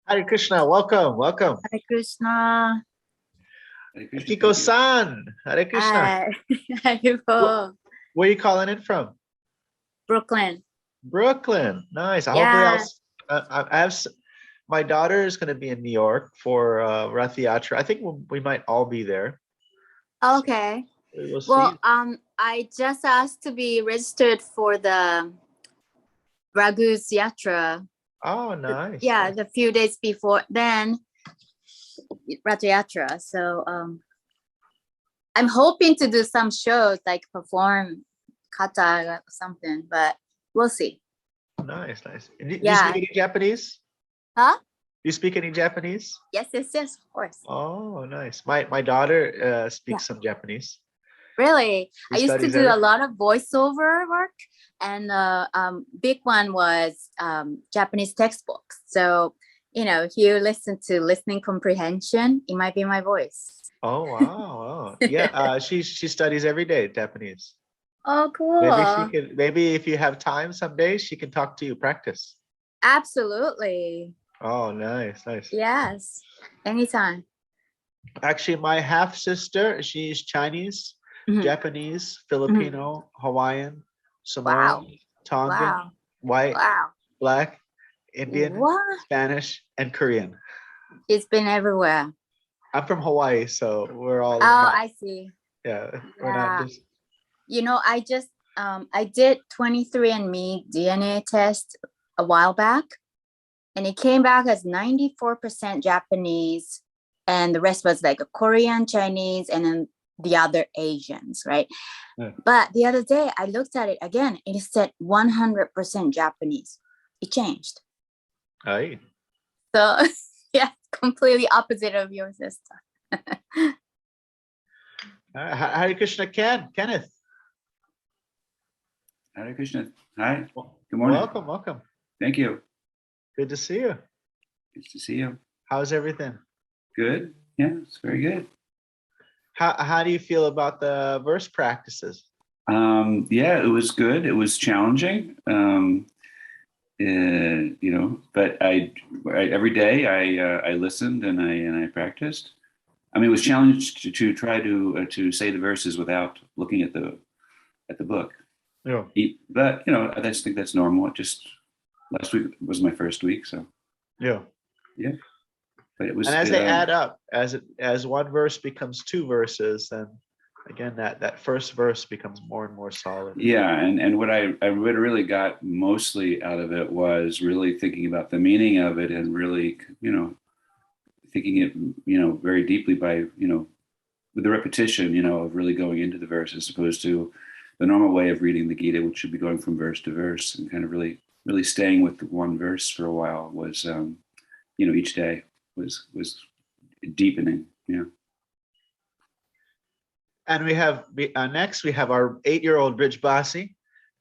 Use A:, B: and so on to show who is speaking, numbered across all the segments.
A: Hare Krishna, welcome, welcome.
B: Hare Krishna.
A: Akiko-san, Hare Krishna.
B: Haribo.
A: Where are you calling in from?
B: Brooklyn.
A: Brooklyn, nice.
B: Yeah.
A: I have my daughter is going to be in New York for Rath Yatra. I think we might all be there.
B: Okay.
A: So we will see.
B: Well, I just asked to be registered for the Ragu's Yatra.
A: Oh, nice.
B: Yeah,
A: nice.
B: the few days before then, Rath Yatra. So I'm hoping to do some shows, like perform kata or something, but we'll see.
A: Nice, nice. Do you
B: Yeah.
A: speak any Japanese?
B: Huh?
A: Do you speak any Japanese?
B: Yes, of course.
A: Oh, nice. My daughter speaks some Japanese.
B: Really? I used to
A: studies
B: do a
A: everything.
B: lot of voiceover work, and big one was Japanese textbooks. So, if you listen to listening comprehension, it might be my voice.
A: Oh, wow. Yeah, she studies every day Japanese.
B: Oh, cool.
A: Maybe if you have time someday, she can talk to you, practice.
B: Absolutely.
A: Oh, nice, nice.
B: Yes, anytime.
A: Actually, my half sister, she's Chinese, Japanese, Filipino, Hawaiian, Samoan, Tongan, white, black, Indian, Spanish, and Korean.
B: It's been everywhere.
A: I'm from Hawaii, so we're all.
B: I see.
A: Yeah, we're not just.
B: I just I did 23andMe DNA test a while back, and it came back as 94% Japanese, and the rest was like a Korean, Chinese, and then the other Asians, right? Yeah. But the other day I looked at it again, and it said 100% Japanese. It changed.
A: Aye.
B: So yeah, completely opposite of your sister.
A: Hare Krishna, Kenneth.
C: Hare Krishna. Hi. Good morning.
A: Welcome.
C: Thank you.
A: Good to see you.
C: Good to see you.
A: How's everything?
C: Good. Yeah, it's very good.
A: How do you feel about the verse practices?
C: Yeah, it was good. It was challenging. But I every day I listened and I practiced. I mean, it was challenged to try to say the verses without looking at the book.
A: Yeah.
C: But I just think that's normal. It just last week was my first week, so yeah. But it was.
A: And as they add up, as one verse becomes two verses, then again that first verse becomes more and more solid.
C: Yeah, and what I really got mostly out of it was really thinking about the meaning of it and really thinking it very deeply by with the repetition of really going into the verse as opposed to the normal way of reading the Gita, which should be going from verse to verse, and kind of really staying with one verse for a while was each day was deepening. Yeah.
A: And we have next we have our 8-year-old Bridge Basi,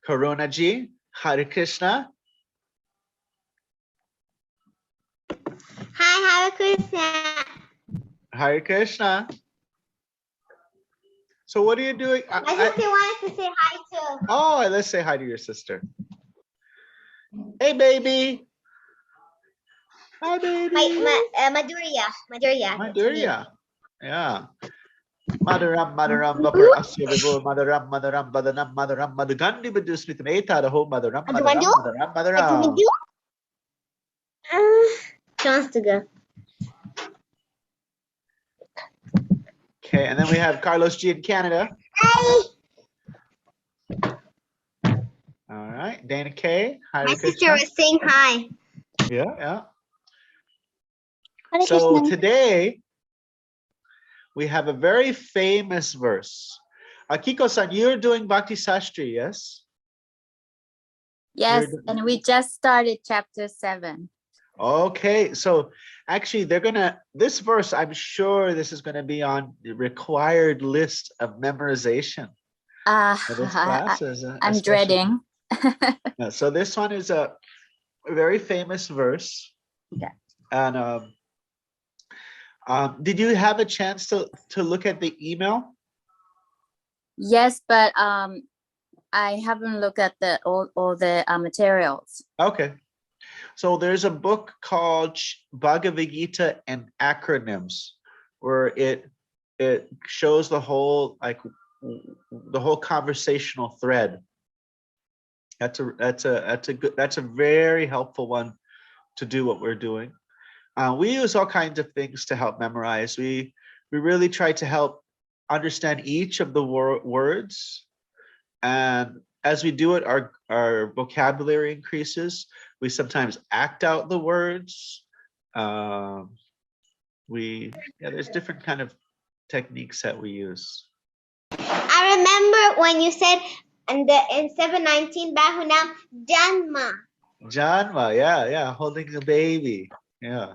A: Karuna Ji. Hare Krishna.
D: Hi, Hare Krishna.
A: Hare Krishna. So what are you doing?
D: My sister wanted to say hi too.
A: Oh, let's say hi to your sister. Hey, baby. Hi, baby. Madhurya. Yeah. Madaram, Vapur Asya Vivo, Madaram, Badanam, Madaram, Madagandi, Badusmitam, Etadaho, Madaram, Madaram.
D: She wants to go.
A: Okay, and then we have Carlos G in Canada.
D: Hi.
A: All right, Dana K.
D: My sister was saying hi.
A: Yeah. So today we have a very famous verse. Akiko-san, you're doing Bhakti Sastri, yes?
B: Yes, and we just started chapter 7.
A: Okay, so actually this verse, I'm sure this is going to be on the required list of memorization. For this class,
B: I'm dreading.
A: Yeah, so this one is a very famous verse.
B: Okay.
A: And did you have a chance to look at the email?
B: Yes, but I haven't looked at all the materials.
A: Okay. So there's a book called Bhagavad Gītā and Acronyms, where it shows the whole conversational thread. That's a very helpful one to do what we're doing. We use all kinds of things to help memorize. We really try to help understand each of the words, and as we do it, our vocabulary increases. We sometimes act out the words. There's different kind of techniques that we use.
D: I remember when you said in 719 Bahunam Janma.
A: Janma, yeah, holding the baby, yeah.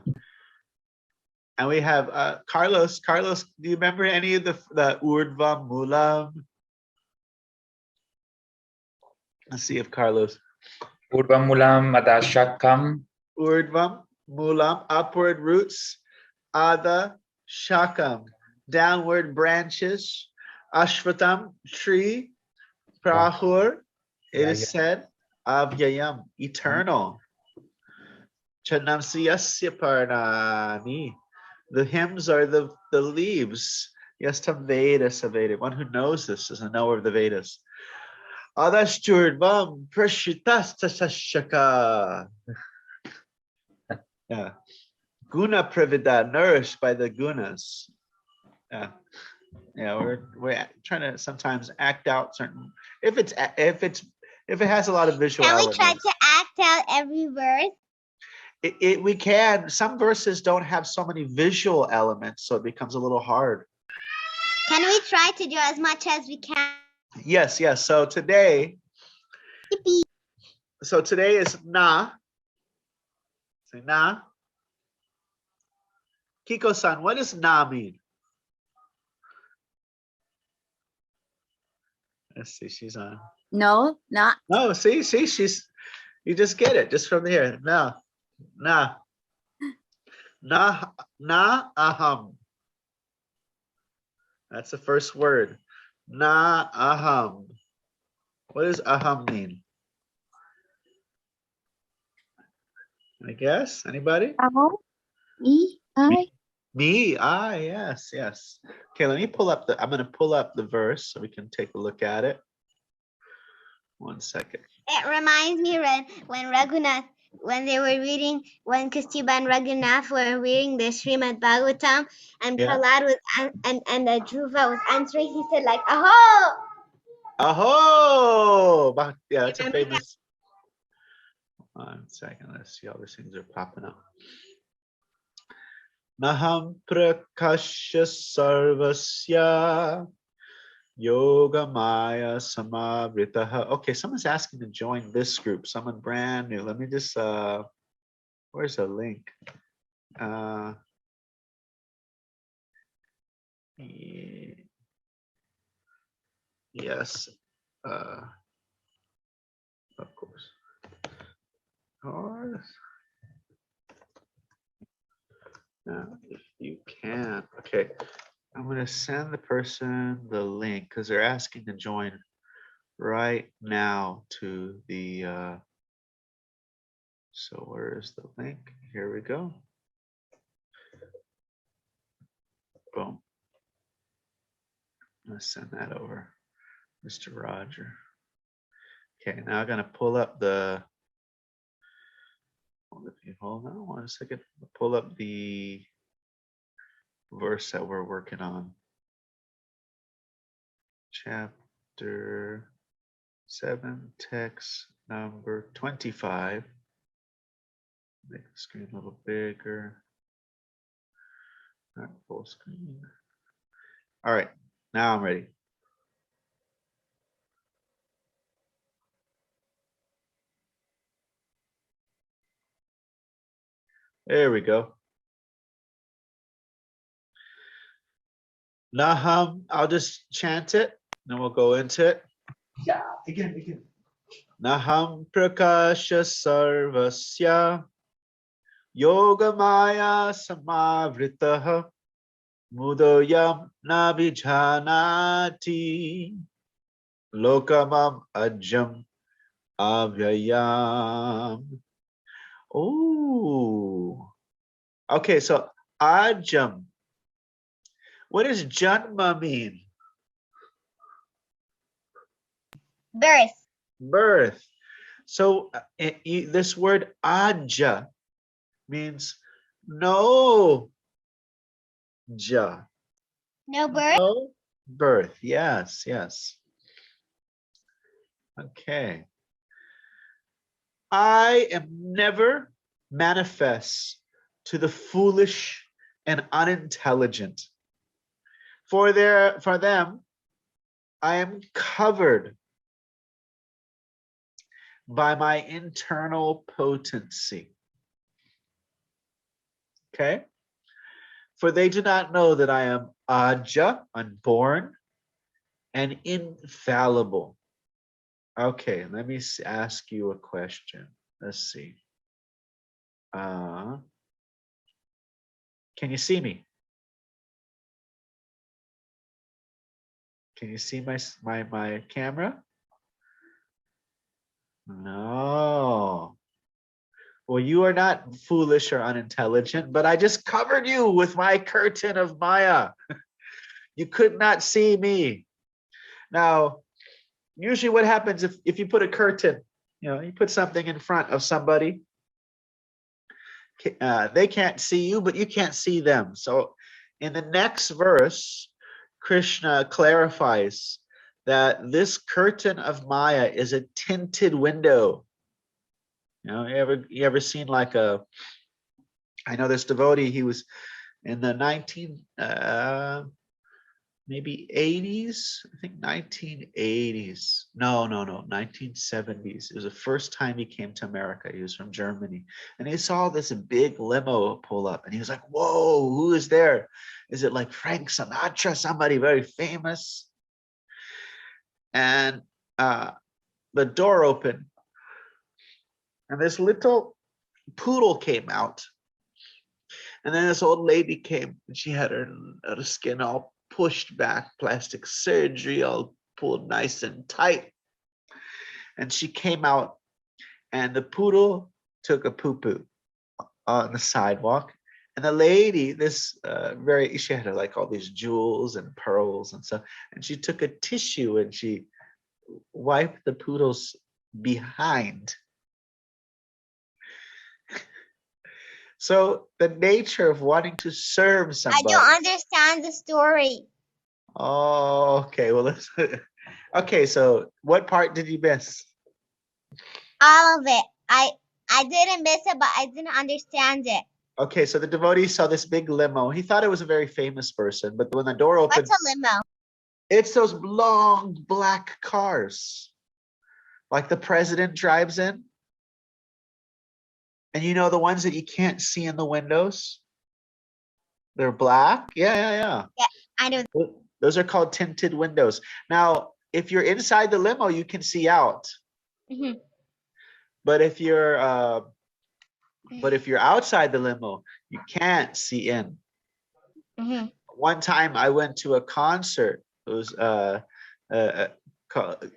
A: And we have Carlos. Carlos, do you remember any of the Urdhva Mulam? Let's see if Carlos.
E: Urdhva Mulam Adashakam.
A: Urdhvam Mulam, upward roots. Ada Shakam, downward branches. Ashvatam, tree. Prahur, it is said. Avyayam, eternal. Chanamsiyasya Parnani, the hymns are the leaves. Yastam Vedas Aveda. One who knows this is a knower of the Vedas. Adashturvam Prashitastasashaka. Yeah. Guna Pravida, nourished by the gunas. Yeah. Yeah, we're trying to sometimes act out certain, if it has a lot of visual elements.
D: Can we try to act out every verse?
A: We can. Some verses don't have so many visual elements, so it becomes a little hard.
D: Can we try to do as much as we can?
A: Yes. So today is na. Say na. Kiko-san, what does na mean? Let's see, she's on.
B: No, not.
A: No, see, you just get it just from here. Na aham. That's the first word. Na aham. What does aham mean? I guess. Anybody? Me, yes. Okay, let me pull up I'm gonna pull up the verse so we can take a look at it. 1 second.
D: It reminds me when Raghunath, when Kastiba and Raghunath were reading the Srimad Bhagavatam, and Prahlad was and Dhruva was answering, he said like, "Aho!"
A: Aho! Yeah, that's a famous. 1 second, let's see how these things are popping up. Naham prakasya sarvasya yoga maya samavritaha. Okay, someone's asking to join this group. Someone brand new. Let me just where's the link? Yes. Of course. Now, if you can, okay, I'm going to send the person the link because they're asking to join right now to the, so where is the link? Here we go. Boom. Let's send that over, Mr. Roger. Okay, now I'm going to pull up the, hold on 1 second, pull up the verse that we're working on. Chapter 7, text number 25. Make the screen a little bigger. Not full screen. All right, now I'm ready. There we go. Naham, I'll just chant it, then we'll go into it. Yeah, again. Naham prakasha sarvasya yoga maya samavritaha mudoyam nabhijanati lokamam ajam avyayam Oh, okay. So ajam. What does janma mean?
D: Birth.
A: Birth. So this word aja means no ja.
D: No birth.
A: No birth. Yes, yes. Okay. I am never manifest to the foolish and unintelligent. For them, I am covered by my internal potency. Okay? For they do not know that I am aja, unborn, and infallible. Okay, let me ask you a question. Let's see. Can you see me? Can you see my camera? No. Well, you are not foolish or unintelligent, but I just covered you with my curtain of Maya. You could not see me. Now, usually what happens if you put a curtain, you put something in front of somebody, they can't see you, but you can't see them. So in the next verse, Krishna clarifies that this curtain of Maya is a tinted window. You ever seen like I know this devotee, he was in the maybe 80s, I think 1980s. No, 1970s. It was the first time he came to America. He was from Germany. And he saw this big limo pull up and he was like, whoa, who is there? Is it like Frank Sinatra, somebody very famous? And the door opened and this little poodle came out. And then this old lady came and she had her skin all pushed back, plastic surgery, all pulled nice and tight. And she came out and the poodle took a poo-poo on the sidewalk. And the lady, she had like all these jewels and pearls and stuff. And she took a tissue and she wiped the poodle's behind. So the nature of wanting to serve somebody.
D: I don't understand the story.
A: Oh, okay. Well, okay. So what part did you miss?
D: All of it. I didn't miss it, but I didn't understand it.
A: Okay, so the devotee saw this big limo. He thought it was a very famous person, but when the door opened,
D: What's a limo?
A: it's those long black cars, like the president drives in. And you know the ones that you can't see in the windows? They're black? Yeah.
D: Yeah, I know.
A: Those are called tinted windows. Now, if you're inside the limo, you can see out.
D: Mm-hmm.
A: But if you're outside the limo, you can't see in.
D: Mm-hmm.
A: One time I went to a concert. It was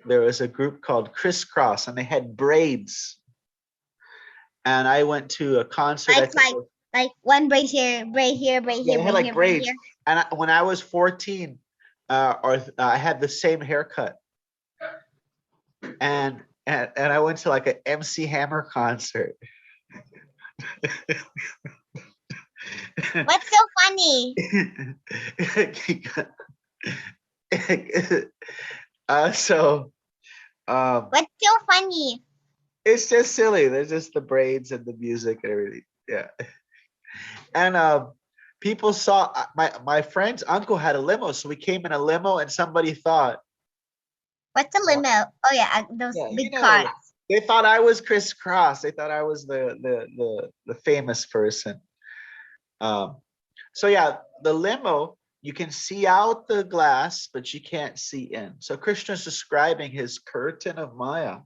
A: there was a group called Crisscross and they had braids. And I went to a concert.
D: Like one braid here, braid here, braid here,
A: they had
D: braid
A: like
D: here,
A: braids.
D: braid here.
A: And when I was 14, I had the same haircut. And I went to like an MC Hammer concert.
D: What's so funny?
A: What's so
D: funny?
A: It's just silly. There's just the braids and the music and everything. Yeah. And people saw my friend's uncle had a limo, so we came in a limo and somebody thought,
D: what's a limo? Oh yeah, those big cars.
A: They thought I was Crisscross. They thought I was the famous person. So yeah, the limo, you can see out the glass, but you can't see in. So Krishna's describing his curtain of Maya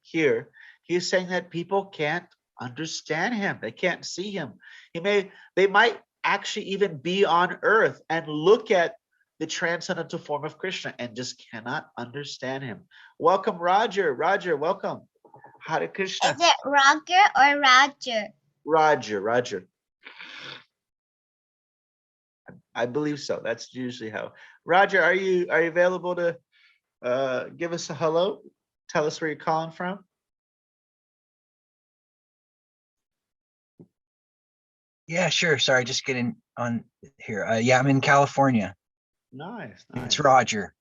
A: here. He's saying that people can't understand him. They can't see him. They might actually even be on earth and look at the transcendental form of Krishna and just cannot understand him. Welcome, Roger. Roger, welcome. Hare Krishna.
D: Is it Roger or Roger?
A: Roger. I believe so. That's usually how. Roger, are you available to give us a hello? Tell us where you're calling from.
F: Yeah, sure. Sorry, just getting on here. Yeah, I'm in California.
A: Nice.
F: It's Roger.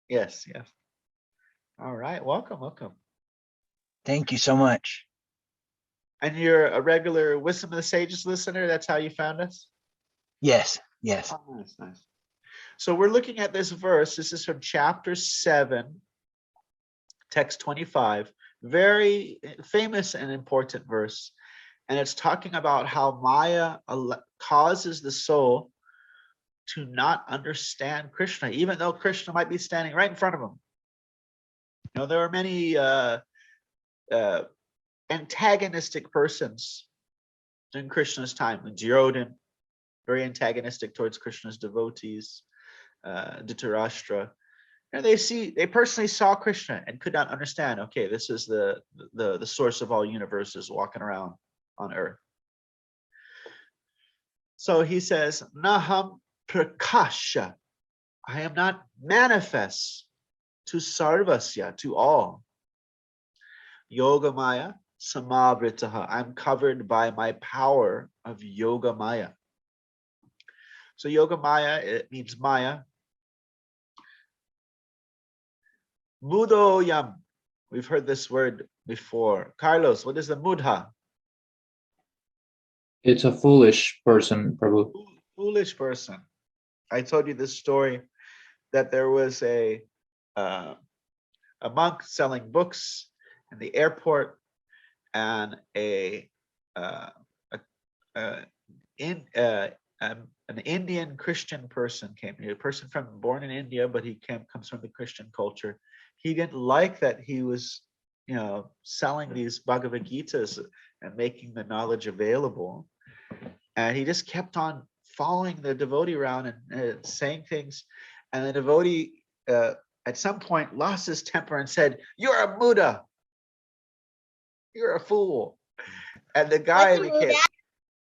A: Yes. All right. Welcome.
F: Thank you so much.
A: And you're a regular Wisdom of the Sages listener. That's how you found us?
F: Yes.
A: Oh, nice. So we're looking at this verse. This is from chapter 7, text 25. Very famous and important verse. And it's talking about how Maya causes the soul to not understand Krishna, even though Krishna might be standing right in front of him. You know, there are many antagonistic persons in Krishna's time. Duryodhana, very antagonistic towards Krishna's devotees. Dhritarashtra, and they personally saw Krishna and could not understand. Okay, this is the source of all universes walking around on earth. So he says, Naham prakasha, I am not manifest to sarvasya, to all. Yoga Maya samavritaha, I'm covered by my power of Yoga Maya. So Yoga Maya, it means Maya. Mudoyam, we've heard this word before. Carlos, what is the mudha?
E: It's a foolish person, Prabhu.
A: Foolish person. I told you this story that there was a monk selling books in the airport, and an Indian Christian person came. A person born in India, but he comes from the Christian culture. He didn't like that he was, selling these Bhagavad Gītas and making the knowledge available. And he just kept on following the devotee around and saying things. And the devotee at some point lost his temper and said, "You're a Buddha. You're a fool." And the guy became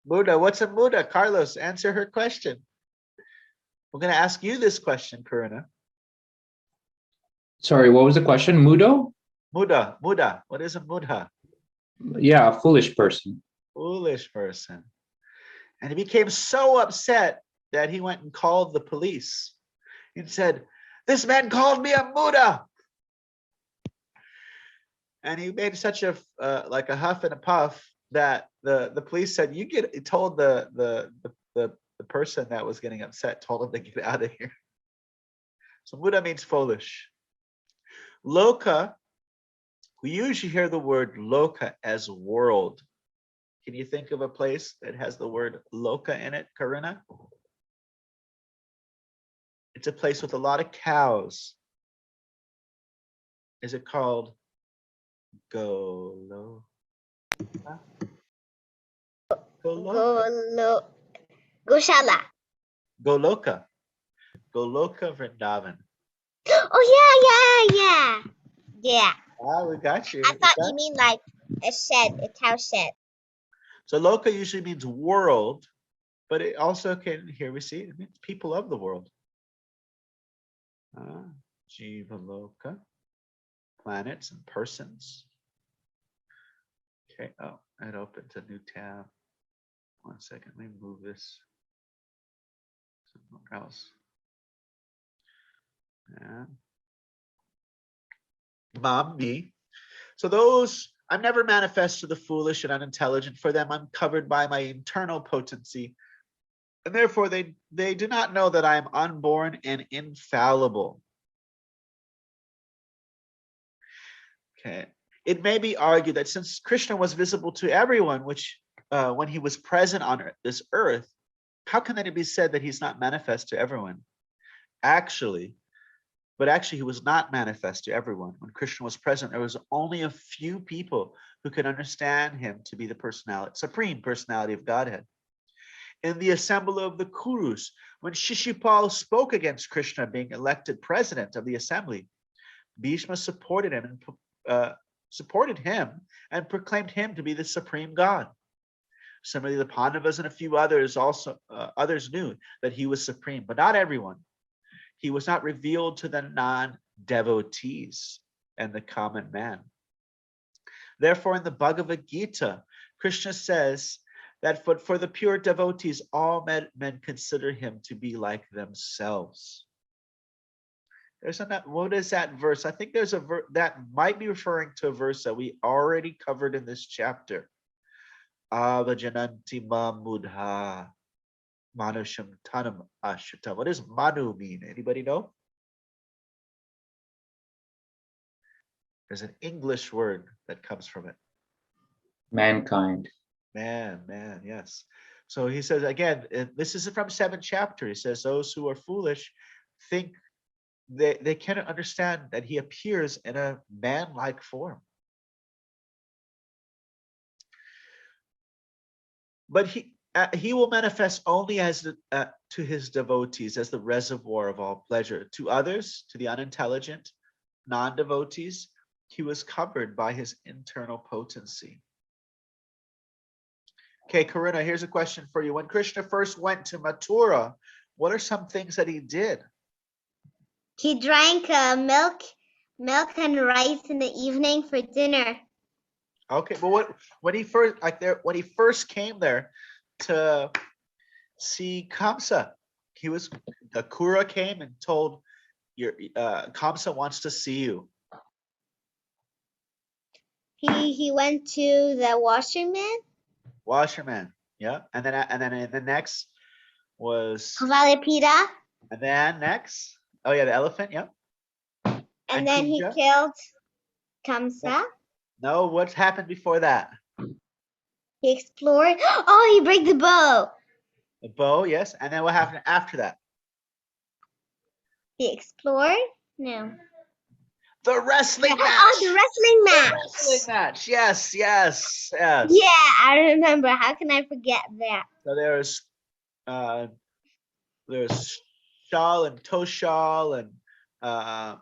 A: Buddha. What's a Buddha? Carlos, answer her question. We're going to ask you this question, Karuna.
E: Sorry, what was the question? Mudo?
A: Muda. What is a Buddha?
E: Yeah, a foolish person.
A: Foolish person. And he became so upset that he went and called the police and said, "This man called me a Buddha." And he made such a like a huff and a puff that the police said, told the person that was getting upset, told him to get out of here. So Buddha means foolish. Loka, we usually hear the word loka as world. Can you think of a place that has the word loka in it, Karuna? It's a place with a lot of cows. Is it called Golo?
D: Goshala.
A: Goloka Vrindavan.
D: Oh yeah.
A: Ah, we got you.
D: I thought you mean like a shed, a cow shed.
A: So Loka usually means world, but it also can, here we see, it means people of the world. Jiva Loka, planets and persons. Okay, oh, it opened a new tab. 1 second, let me move this somewhere else. And Mambi. So those, I'm never manifest to the foolish and unintelligent. For them, I'm covered by my internal potency. And therefore, they do not know that I am unborn and infallible. Okay. It may be argued that since Krishna was visible to everyone, which when he was present on this earth, how can it be said that he's not manifest to everyone? Actually, he was not manifest to everyone. When Krishna was present, there was only a few people who could understand him to be the supreme personality of Godhead. In the assembly of the Kurus, when Shishupal spoke against Krishna being elected president of the assembly, Bhishma supported him and supported him and proclaimed him to be the supreme God. Similarly, the Pandavas and a few others also others knew that he was supreme, but not everyone. He was not revealed to the non-devotees and the common man. Therefore, in the Bhagavad Gītā, Krishna says that for the pure devotees, all men consider him to be like themselves. What is that verse? I think there's a verse that might be referring to a verse that we already covered in this chapter. Avajananti mamudha manusham tanam ashita. What does manu mean? Anybody know? There's an English word that comes from it.
E: Mankind.
A: Man, yes. So he says again, this is from 7th chapter. He says, those who are foolish think they cannot understand that he appears in a man-like form. But he will manifest only as to his devotees as the reservoir of all pleasure. To others, to the unintelligent, non-devotees, he was covered by his internal potency. Okay, Karuna, here's a question for you. When Krishna first went to Mathura, what are some things that he did?
D: He drank milk and rice in the evening for dinner.
A: Okay, but when he first came there to see Kamsa, the Kura came and told Kamsa wants to see you.
D: He went to the washerman.
A: Washerman, yeah, and then the next was
D: Kavalapita.
A: And then next, oh yeah, the elephant, yeah.
D: And then he killed Kamsa.
A: No, what happened before that?
D: He explored. Oh, he broke the bow.
A: The bow, yes. And then what happened after that?
D: He explored? No.
A: The wrestling match.
D: Oh, the wrestling match.
A: The wrestling match. Yes.
D: Yeah, I remember. How can I forget that?
A: So there's Shal and Toshal, and I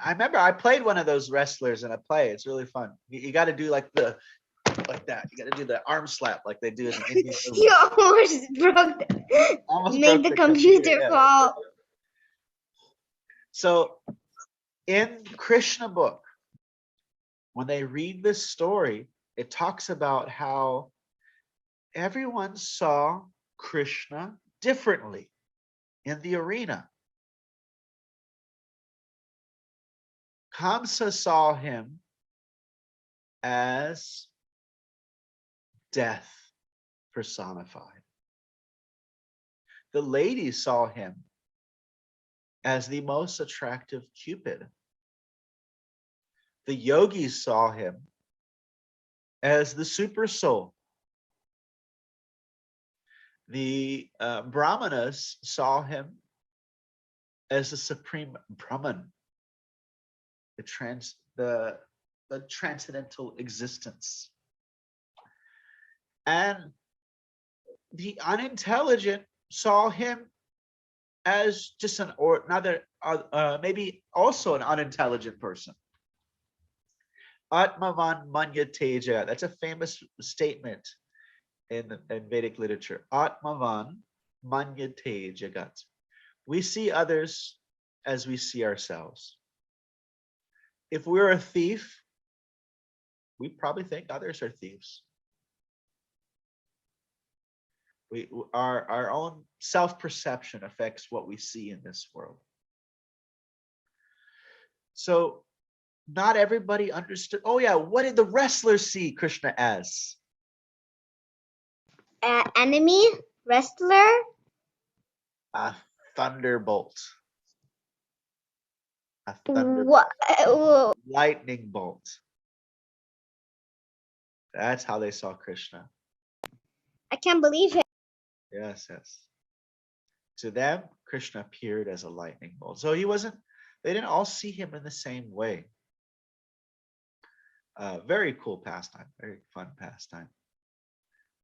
A: remember I played one of those wrestlers in a play. It's really fun. You got to do like that. You got to do the arm slap like they do in the Indian movie.
D: You almost made the computer fall.
A: So in Krishna book, when they read this story, it talks about how everyone saw Krishna differently in the arena. Kamsa saw him as death personified. The ladies saw him as the most attractive Cupid. The yogis saw him as the super soul. The brahmanas saw him as the supreme Brahman, the transcendental existence. And the unintelligent saw him as just maybe also an unintelligent person. Atmavan Manya Teja. That's a famous statement in Vedic literature. Atmavan Manya Teja Jagat. We see others as we see ourselves. If we're a thief, we probably think others are thieves. Our own self-perception affects what we see in this world. So not everybody understood. Oh yeah, what did the wrestlers see Krishna as?
D: Enemy wrestler?
A: A thunderbolt. A lightning bolt. That's how they saw Krishna.
D: I can't believe it.
A: Yes. To them, Krishna appeared as a lightning bolt. So they didn't all see him in the same way. Very cool pastime, very fun pastime.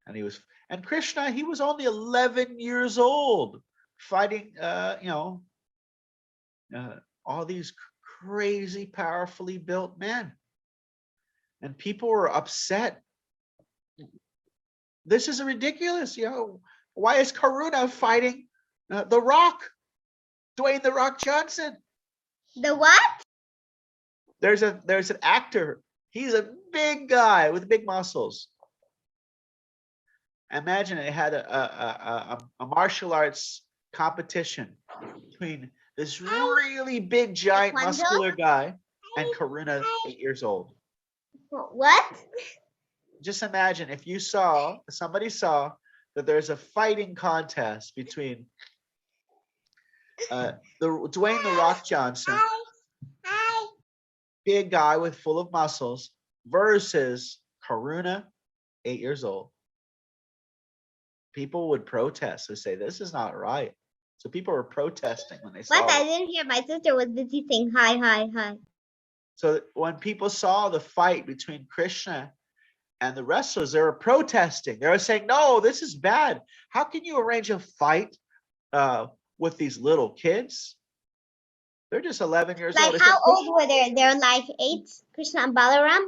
A: And Krishna, he was only 11 years old, fighting, all these crazy, powerfully built men. and people were upset. This is ridiculous. Why is Karuna fighting The Rock, Dwayne The Rock Johnson?
D: The what?
A: There's an actor. He's a big guy with big muscles. Imagine it had a martial arts competition between this really big, giant, muscular guy and Karuna, 8 years old.
D: What?
A: Just imagine if somebody saw that there's a fighting contest between Dwayne The Rock Johnson, big guy with full of muscles, versus Karuna, 8 years old. People would protest and say, this is not right. So people were protesting when they saw
D: What? I
A: it.
D: didn't hear. My sister was busy saying hi, hi, hi.
A: So when people saw the fight between Krishna and the wrestlers, they were protesting. They were saying, no, this is bad. How can you arrange a fight with these little kids? They're just 11 years old.
D: Like, how old were they? They're like 8, Krishna and Balaram?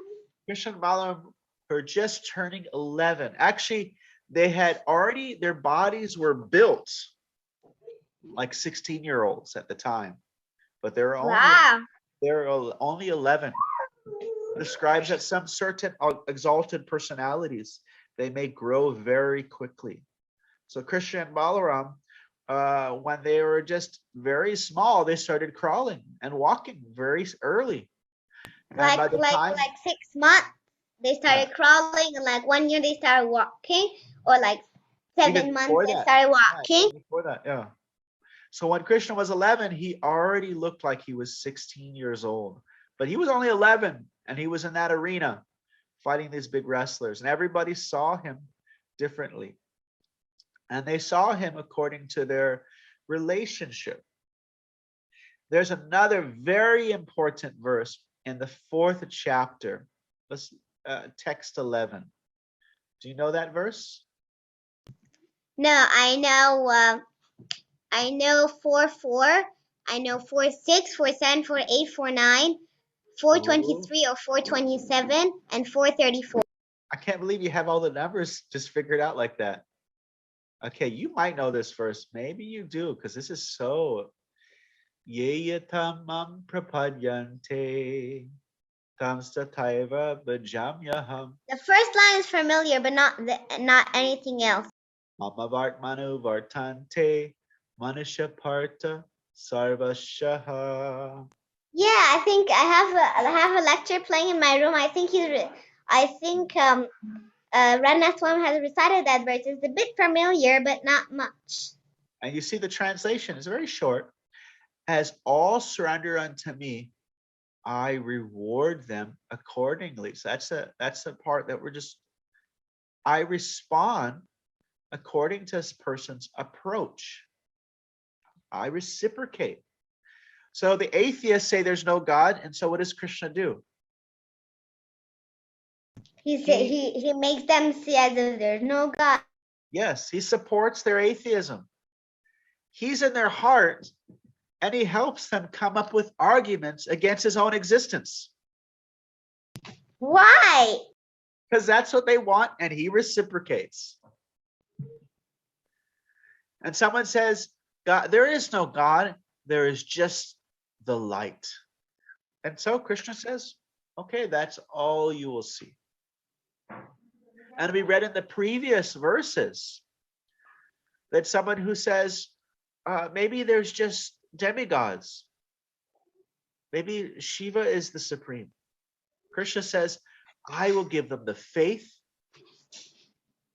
A: Krishna and Balaram were just turning 11. Actually, they had already, their bodies were built like 16-year-olds at the time, but they were only 11. It describes that some certain exalted personalities, they may grow very quickly. So Krishna and Balaram, when they were just very small, they started crawling and walking very early. And
D: like 6 months they started crawling, and like 1 year they started walking, or like 7 months they started walking.
A: Before that, yeah. So when Krishna was 11, he already looked like he was 16 years old, but he was only 11, and he was in that arena fighting these big wrestlers, and everybody saw him differently. And they saw him according to their relationship. There's another very important verse in the 4th chapter. Let's text 11. Do you know that verse?
D: No, I know 4:4. I know 4:6, 4:7, 4:8, 4:9, 4:23 or 4:27, and 4:34.
A: I can't believe you have all the numbers just figured out like that. Okay, you might know this verse. Maybe you do, because this is so. Yeyatamam prapadyante tamstataiva bhajamyaham.
D: The first line is familiar, but not anything else.
A: Mamavart manu vartante manusha parta sarvashaha.
D: Yeah, I think I have a lecture playing in my room. I think Rannath Swami has recited that verse. It's a bit familiar, but not much.
A: And you see the translation is very short. As all surrender unto me, I reward them accordingly. So that's the part that I respond according to this person's approach. I reciprocate. So the atheists say there's no God, and so what does Krishna do?
D: He makes them see as if there's no God.
A: Yes, he supports their atheism. He's in their heart, and he helps them come up with arguments against his own existence.
D: Why?
A: Because that's what they want, and he reciprocates. And someone says, God, there is no God, there is just the light. And so Krishna says, okay, that's all you will see. And we read in the previous verses that someone who says, maybe there's just demigods. Maybe Shiva is the supreme. Krishna says, I will give them the faith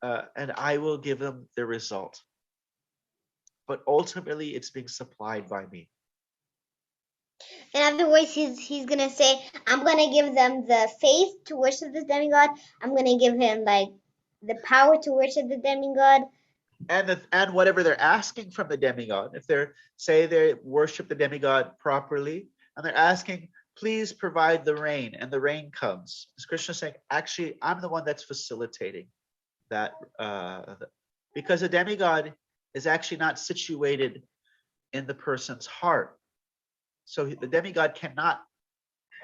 A: and I will give them the result. But ultimately, it's being supplied by me.
D: In other words, he's going to say, I'm going to give them the faith to worship this demigod. I'm going to give him like the power to worship the demigod.
A: And whatever they're asking from the demigod, if they worship the demigod properly, and they're asking, please provide the rain, and the rain comes. As Krishna is saying, actually, I'm the one that's facilitating that, because a demigod is actually not situated in the person's heart. So the demigod cannot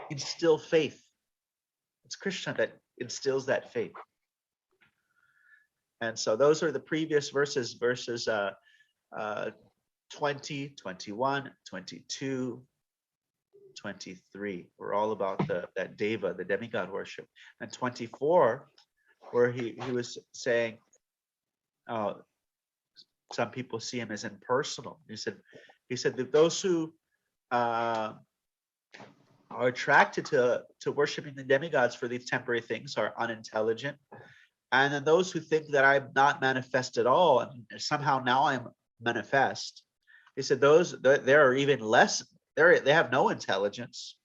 A: instill faith. It's Krishna that instills that faith. And so those are the previous verses, 20, 21, 22, 23 were all about that deva, the demigod worship. And 24, where he was saying, some people see him as impersonal. He said that those who are attracted to worshiping the demigods for these temporary things are unintelligent. And then those who think that I'm not manifest at all, and somehow now I'm manifest, he said there are even less, they have no intelligence.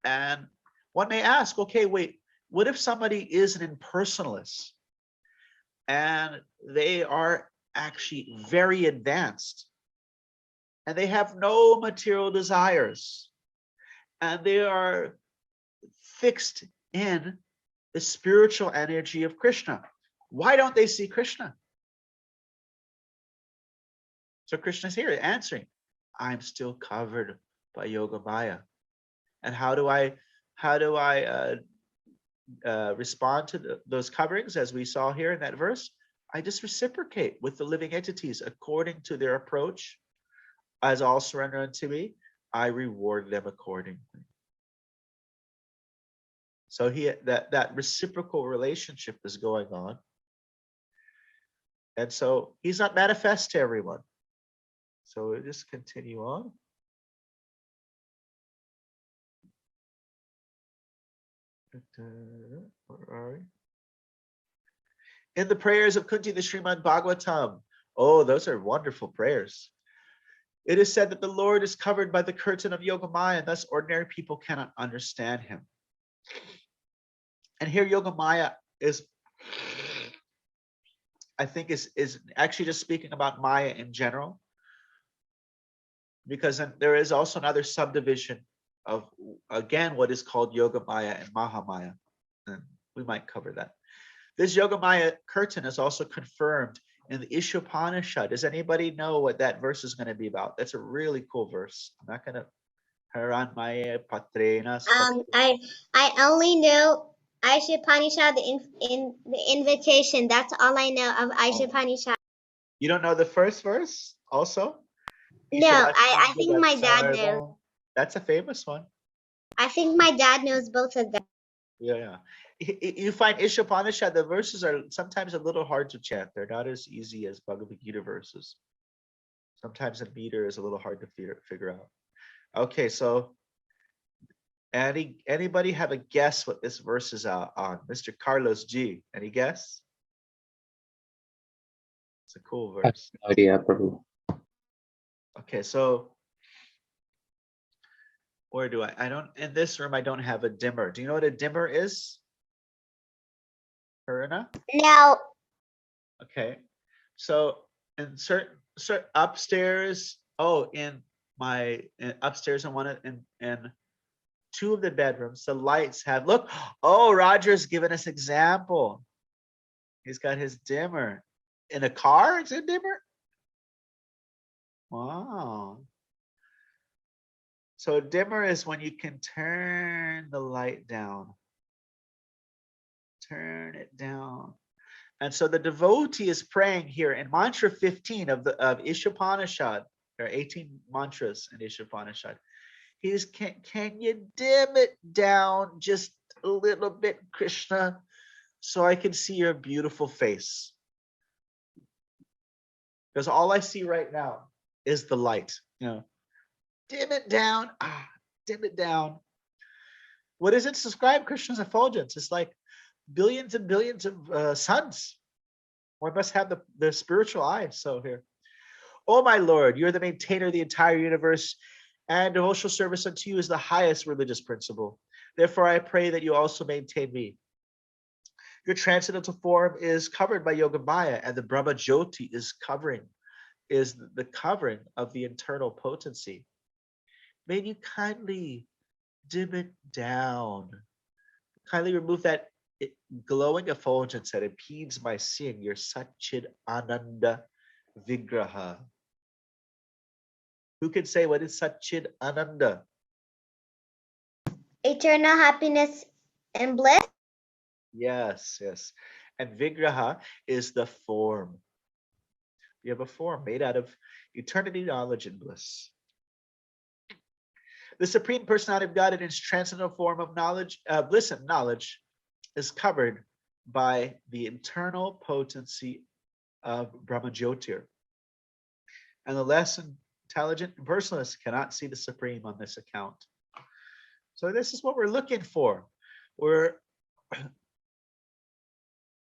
A: And one may ask, okay, wait, what if somebody is an impersonalist and they are actually very advanced and they have no material desires and they are fixed in the spiritual energy of Krishna? Why don't they see Krishna? So Krishna's here answering, I'm still covered by Yoga Maya. And how do I respond to those coverings, as we saw here in that verse? I just reciprocate with the living entities according to their approach. As all surrender unto me, I reward them accordingly. So that reciprocal relationship is going on. And so he's not manifest to everyone. So we'll just continue on. Where are we? In the prayers of Kunti, the Srimad Bhagavatam. Oh, those are wonderful prayers. It is said that the Lord is covered by the curtain of Yoga Maya, and thus ordinary people cannot understand him. And here Yoga Maya is, I think, is actually just speaking about Maya in general, because there is also another subdivision of, again, what is called Yoga Maya and Mahamaya, and we might cover that. This Yoga Maya curtain is also confirmed in the Ishopanishad. Does anybody know what that verse is going to be about? That's a really cool verse. I'm not going to Haran Maya Patrenas.
D: I only know Ishopanishad in the invitation. That's all I know of Ishopanishad.
A: You don't know the first verse also?
D: No, I think my dad knows.
A: That's a famous one.
D: I think my dad knows both of them.
A: Yeah. You find Ishopanishad, the verses are sometimes a little hard to chant. They're not as easy as Bhagavad Gita verses. Sometimes a meter is a little hard to figure out. Okay, so anybody have a guess what this verse is on? Mr. Carlos G, any guess? It's a cool verse.
E: I have no idea, Prabhu.
A: Okay, so where do I don't, in this room, I don't have a dimmer. Do you know what a dimmer is? Karina?
D: No.
A: Okay, so in certain upstairs, upstairs in one in two of the bedrooms, the lights have, look, Roger's given us example. He's got his dimmer. In a car, it's a dimmer? Wow. So a dimmer is when you can turn the light down. Turn it down. And so the devotee is praying here in mantra 15 of Ishopanishad. There are 18 mantras in Ishopanishad. He's, can you dim it down just a little bit, Krishna, so I can see your beautiful face? Because all I see right now is the light. Dim it down. Dim it down. What does it describe? Krishna's effulgence. It's like billions and billions of suns. One must have the spiritual eye. So here, oh my Lord, you're the maintainer of the entire universe, and devotional service unto you is the highest religious principle. Therefore, I pray that you also maintain me. Your transcendental form is covered by Yoga Maya, and the Brahma Jyoti is the covering of the internal potency. May you kindly dim it down. Kindly remove that glowing effulgence that impedes my seeing your Satchid Ananda Vigraha. Who can say what is Satchid Ananda?
D: Eternal happiness And bliss?
A: Yes, yes. And Vigraha is the form. You have a form made out of eternity, knowledge, and bliss. The Supreme Personality of God in its transcendental form of knowledge, bliss and knowledge, is covered by the internal potency of Brahmajyotir. And the less intelligent personalists cannot see the Supreme on this account. So this is what we're looking for. We're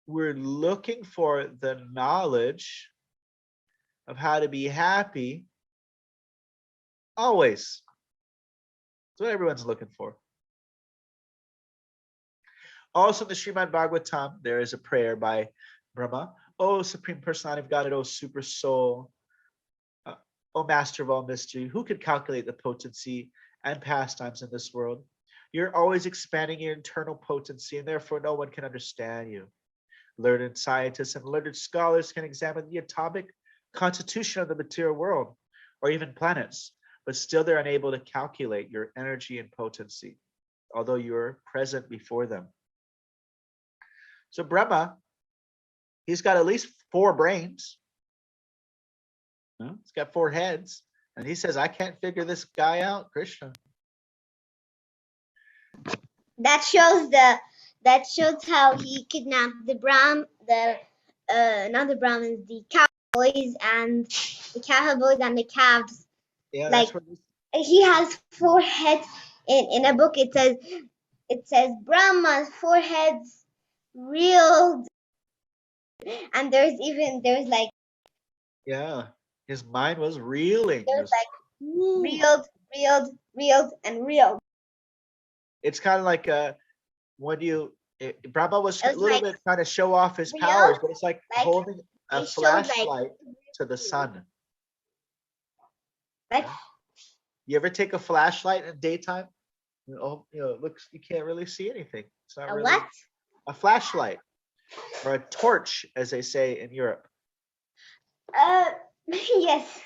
A: looking for the knowledge of how to be happy always. That's what everyone's looking for. Also in the Srimad Bhagavatam, there is a prayer by Brahma. O Supreme Personality of God, and O Super Soul, O Master of all mystery, who could calculate the potency and pastimes in this world? You're always expanding your internal potency, and therefore no one can understand you. Learned scientists and learned scholars can examine the atomic constitution of the material world, or even planets, but still they're unable to calculate your energy and potency, although you're present before them. So Brahma, he's got at least 4 brains. He's got 4 heads, and he says, I can't figure this guy out, Krishna.
D: That shows how he kidnapped the not the Brahmins, the cowboys and the calves.
A: Yeah,
D: like
A: that's what
D: he has 4 heads. In a book it says Brahma's 4 heads reeled, and there's like,
A: yeah, his mind was reeling.
D: there's like reeled and reeled.
A: It's kind of like when Brahma was a little
D: like
A: bit trying to show off his
D: real,
A: powers, but it's like
D: like
A: holding a
D: he showed, like,
A: flashlight to the sun.
D: Like,
A: You ever take a flashlight in daytime? It looks, you can't really see anything. It's not
D: a
A: really
D: what?
A: a flashlight or a torch, as they say in Europe.
D: Yes.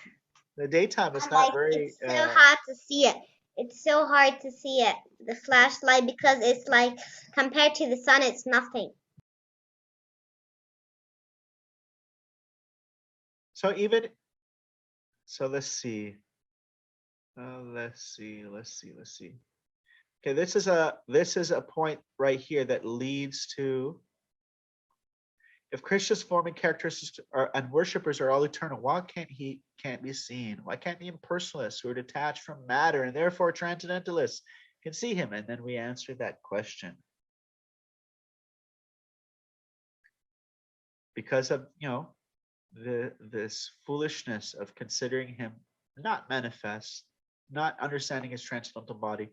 A: The daytime is
D: And,
A: not
D: like,
A: very.
D: it's so hard to see it. It's so hard to see it, the flashlight, because it's like, compared to the sun, it's nothing.
A: So let's see. Let's see. Okay, this is a point right here that leads to, if Krishna's form and characteristics and worshippers are all eternal, why can't be seen? Why can't the impersonalists who are detached from matter and therefore transcendentalists can see him? And then we answer that question. Because of this foolishness of considering him not manifest, not understanding his transcendental body,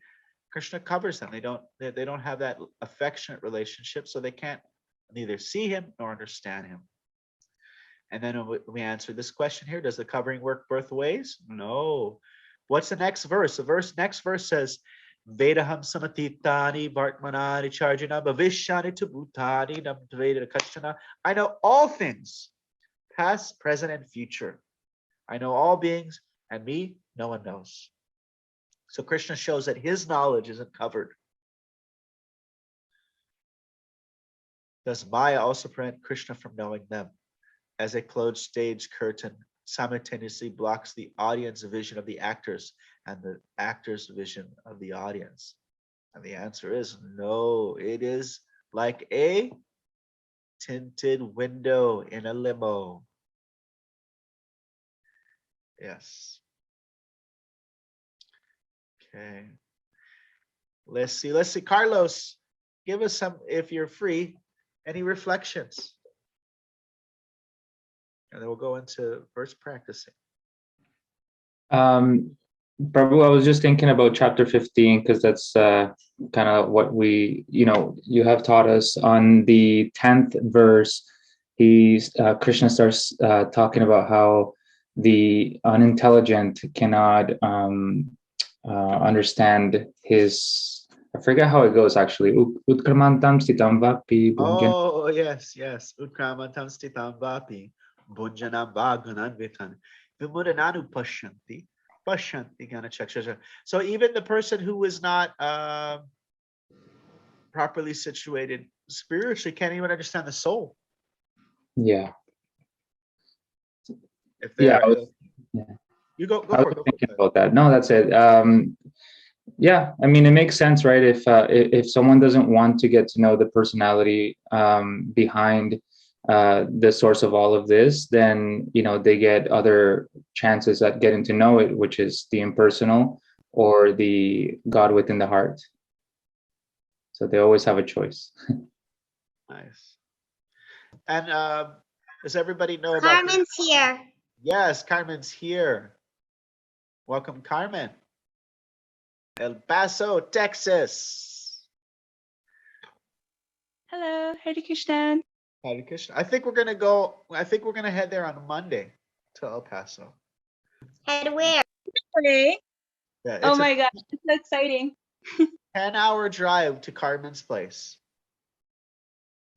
A: Krishna covers them. They don't have that affectionate relationship, so they can't neither see him nor understand him. And then we answer this question here: does the covering work both ways? No. What's the next verse? Next verse says, Vedaham samatitani vartmanani charjana bhavishyani tu bhutani nam tveda kashana. I know all things, past, present, and future. I know all beings, and me, no one knows. So Krishna shows that his knowledge isn't covered. Does Maya also prevent Krishna from knowing them, as a closed stage curtain simultaneously blocks the audience's vision of the actors and the actor's vision of the audience? And the answer is no. It is like a tinted window in a limo. Yes. Okay. Let's see. Carlos, give us some, if you're free, any reflections? And then we'll go into verse practicing.
E: Prabhu, I was just thinking about chapter 15, because that's kind of what you have taught us. On the 10th verse, Krishna starts talking about how the unintelligent cannot understand his. I forget how it goes actually. Utkramantam stitam vapi.
A: Oh, yes. Utkramantam stitam vapi. Bunjanam bhagunan vitan. Vimudananu pashanti. Pashanti gana chakshaja. So even the person who is not properly situated spiritually can't even understand the soul.
E: Yeah.
A: If they're,
E: Yeah.
A: you go
E: I
A: for
E: was
A: it.
E: thinking about that. No, that's it. Yeah, I mean, it makes sense, right? If someone doesn't want to get to know the personality behind the source of all of this, then they get other chances at getting to know it, which is the impersonal or the God within the heart. So they always have a choice.
A: Nice. And does everybody know about
D: Carmen's here.
A: Yes, Carmen's here. Welcome, Carmen. El Paso, Texas.
G: Hello, Hare Krishna.
A: Hare Krishna. I think we're gonna head there on Monday to El Paso.
D: Head where?
G: Okay.
A: Yeah,
G: Oh
A: it's
G: my gosh, it's so exciting.
A: 10-hour drive to Carmen's place.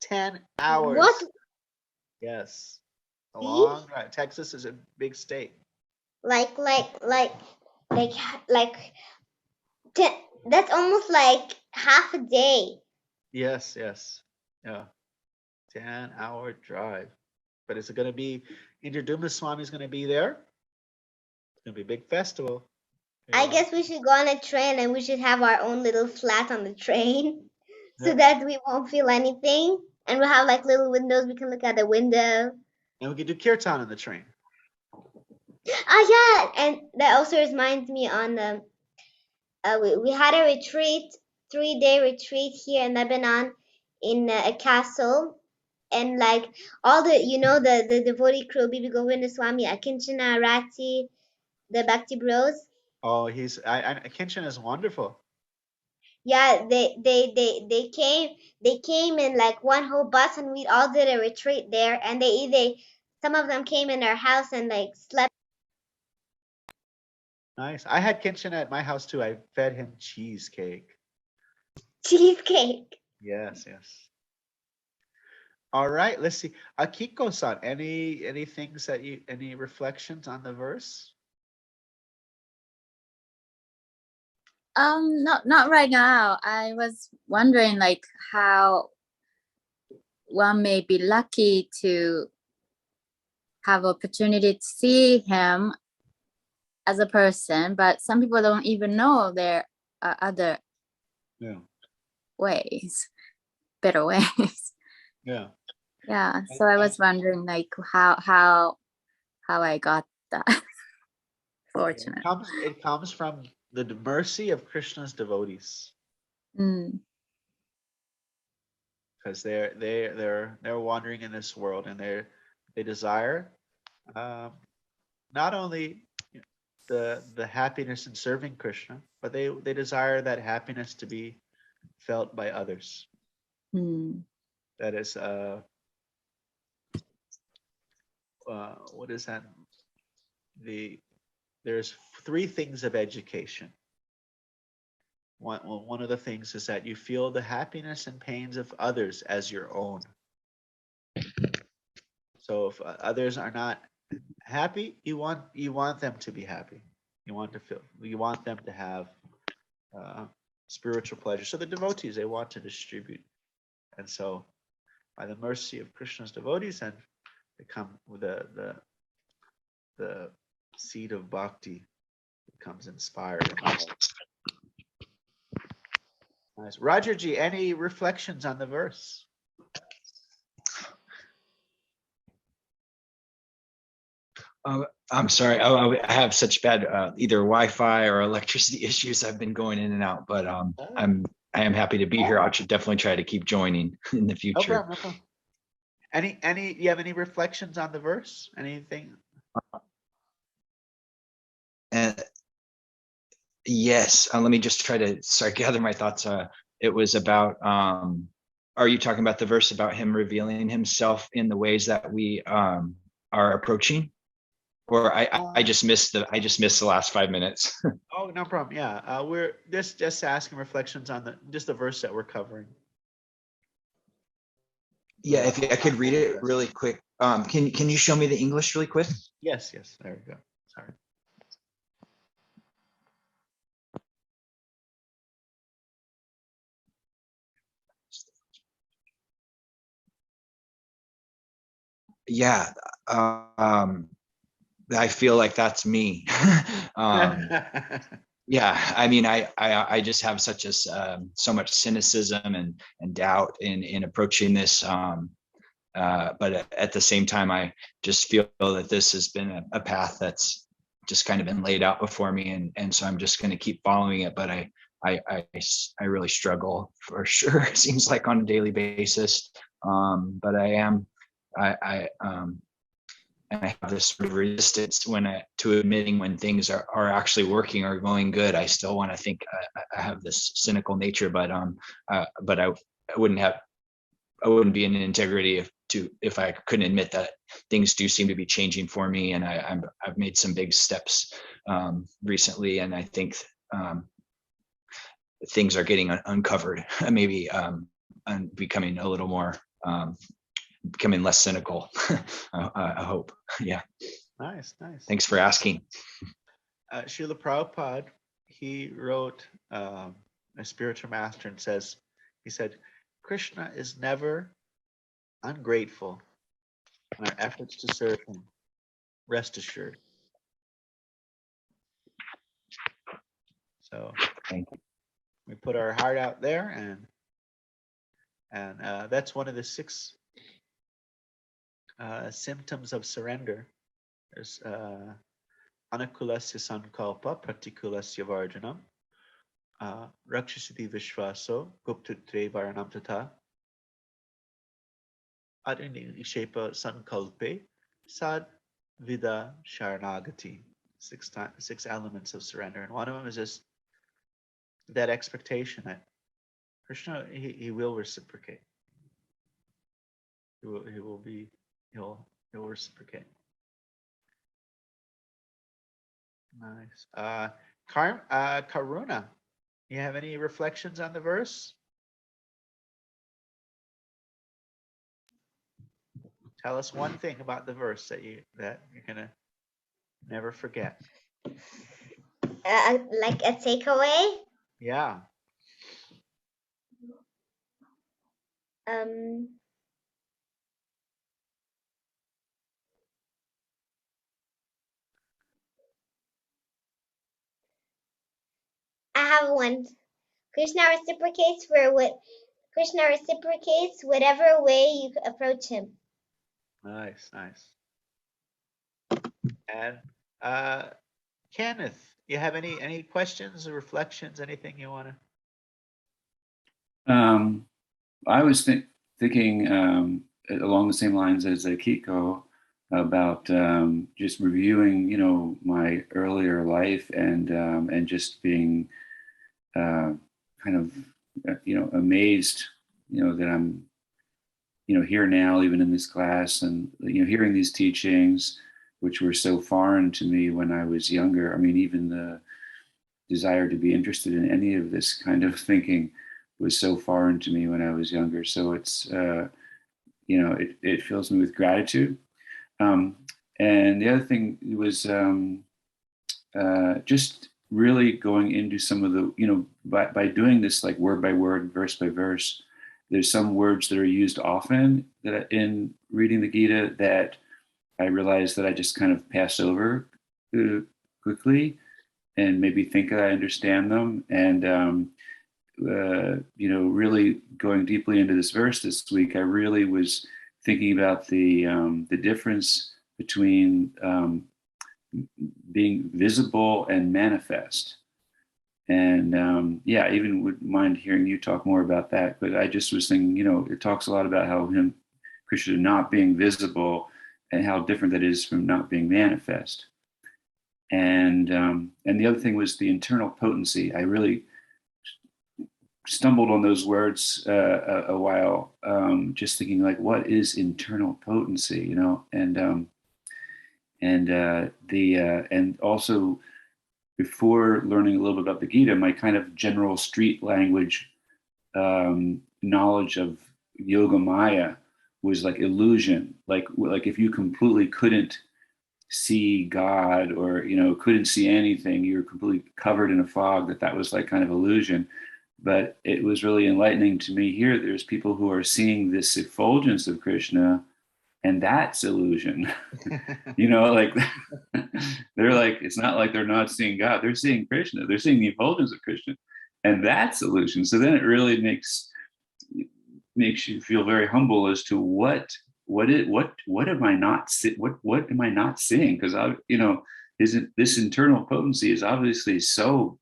A: 10 hours.
D: What?
A: Yes. A
D: See?
A: long drive. Texas is a big state.
D: Like, that's almost like half a day.
A: Yes, yes. Yeah. 10-hour drive. But it's going to be, Indra Swami is going to be there. It's going to be a big festival.
D: I guess we should go on a train and we should have our own little flat on the train so
A: Yeah.
D: that we won't feel anything. And we'll have like little windows. We can look out the window.
A: And we can do kirtan on the train.
D: Ah, yeah. And that also reminds me on the, we had a retreat, 3-day retreat here in Lebanon in a castle. And like all the, the devotee crew, Bibi Govinda Swami, Akinchana, Rati, the Bhakti Bros.
A: Oh, Kinchin is wonderful.
D: Yeah, they came in like one whole bus, and we all did a retreat there. And some of them came in our house and like slept.
A: Nice. I had Kinchin at my house too. I fed him cheesecake.
D: Cheesecake.
A: Yes, yes. All right, let's see. Akiko-san, any things any reflections on the verse?
B: Not right now. I was wondering like how one may be lucky to have opportunity to see him as a person, but some people don't even know there are other ways, better ways.
A: Yeah.
B: Yeah. So I was wondering like how I got that. Fortunate.
A: It comes from the mercy of Krishna's devotees. Because they're wandering in this world, and they desire not only the happiness in serving Krishna, but they desire that happiness to be felt by others. That is what is that? There's 3 things of education. One of the things is that you feel the happiness and pains of others as your own. So if others are not happy, you want them to be happy. You want them to have spiritual pleasure. So the devotees, they want to distribute, and so by the mercy of Krishna's devotees, and they come with the seed of bhakti becomes inspired. Nice. Roger G, any reflections on the verse?
F: I'm sorry. I have such bad either Wi-Fi or electricity issues. I've been going in and out, but I am happy to be here. I'll definitely try to keep joining in the future.
A: No problem. You have any reflections on the verse? Anything?
F: Yes. Let me just try to gather my thoughts. It was about. Are you talking about the verse about him revealing himself in the ways that we are approaching? Or I just missed the last 5 minutes.
A: Oh, no problem. Yeah, we're just asking reflections on the verse that we're covering.
F: Yeah, if I could read it really quick. Can you show me the English really quick?
A: Yes. There we go. Sorry.
F: Yeah. I feel like that's me. Yeah, I mean, I just have such a so much cynicism and doubt in approaching this. But at the same time, I just feel that this has been a path that's just kind of been laid out before me, and so I'm just going to keep following it. But I really struggle for sure. It seems like on a daily basis. But and I have this sort of resistance to admitting when things are actually working or going good. I still want to think I have this cynical nature, but I wouldn't be in integrity if I couldn't admit that things do seem to be changing for me, and I've made some big steps recently, and I think things are getting uncovered. Maybe and becoming a little more. Becoming less cynical. I hope. Yeah.
A: Nice.
F: Thanks for asking.
A: Srila Prabhupada, he wrote a spiritual master and he said, Krishna is never ungrateful in our efforts to serve him. Rest assured. So we put our heart out there, and that's one of the 6 symptoms of surrender. There's anakulasya sankalpa pratikulasya varjanam rakshasiti vishvaso guptutre varanam tata adinishapa sankalpe sad vida sharanagati. 6 elements of surrender, and one of them is just that expectation that Krishna, he will reciprocate. He'll reciprocate. Nice. Karuna, you have any reflections on the verse? Tell us one thing about the verse that you're gonna never forget.
D: Like a takeaway.
A: Yeah.
D: I have one. Krishna reciprocates whatever way you approach him.
A: Nice. And Kenneth, you have any questions or reflections? Anything you want
C: to? I was thinking along the same lines as Kiko about just reviewing, my earlier life and just being kind of, amazed, that I'm, here now, even in this class, and hearing these teachings, which were so foreign to me when I was younger. I mean, even the desire to be interested in any of this kind of thinking was so foreign to me when I was younger. So it's, it fills me with gratitude. And the other thing was just really going into some of the, by doing this like word by word, verse by verse, there's some words that are used often that in reading the Gita that I realize that I just kind of pass over quickly and maybe think that I understand them. And, really going deeply into this verse this week, I really was thinking about the difference between being visible and manifest. And I even would mind hearing you talk more about that. But I just was thinking, it talks a lot about how Krishna not being visible and how different that is from not being manifest. And the other thing was the internal potency. I really stumbled on those words a while, just thinking like, what is internal potency, and also before learning a little bit about the Gita, my kind of general street language knowledge of Yoga Maya was like illusion, like if you completely couldn't see God or couldn't see anything, you were completely covered in a fog, that was like kind of illusion. But it was really enlightening to me here. There's people who are seeing this effulgence of Krishna And that's illusion. You know, like they're like, it's not like they're not seeing God, they're seeing Krishna, they're seeing the effulgence of Krishna, and that's illusion. So then it really makes you feel very humble as to what am I not what am I not seeing? Because I, you know, this internal potency is obviously so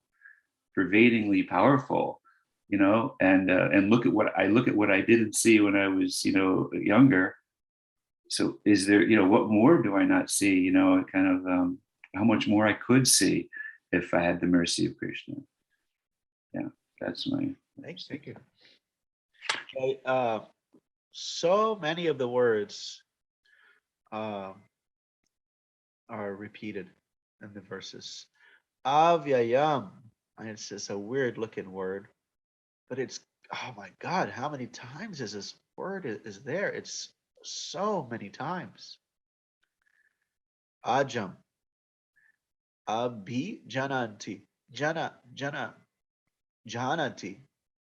C: pervadingly powerful, you know, and look at what I didn't see when I was, you know, younger. So is there, you know, what more do I not see? You know, kind of how much more I could see if I had the mercy of Krishna. Yeah, that's my.
A: Thank you. Okay, so many of the words are repeated in the verses. Avyayam, and it's just a weird looking word, but it's, oh my God, how many times is this word is there? It's so many times. Ajam, abhijananti, janati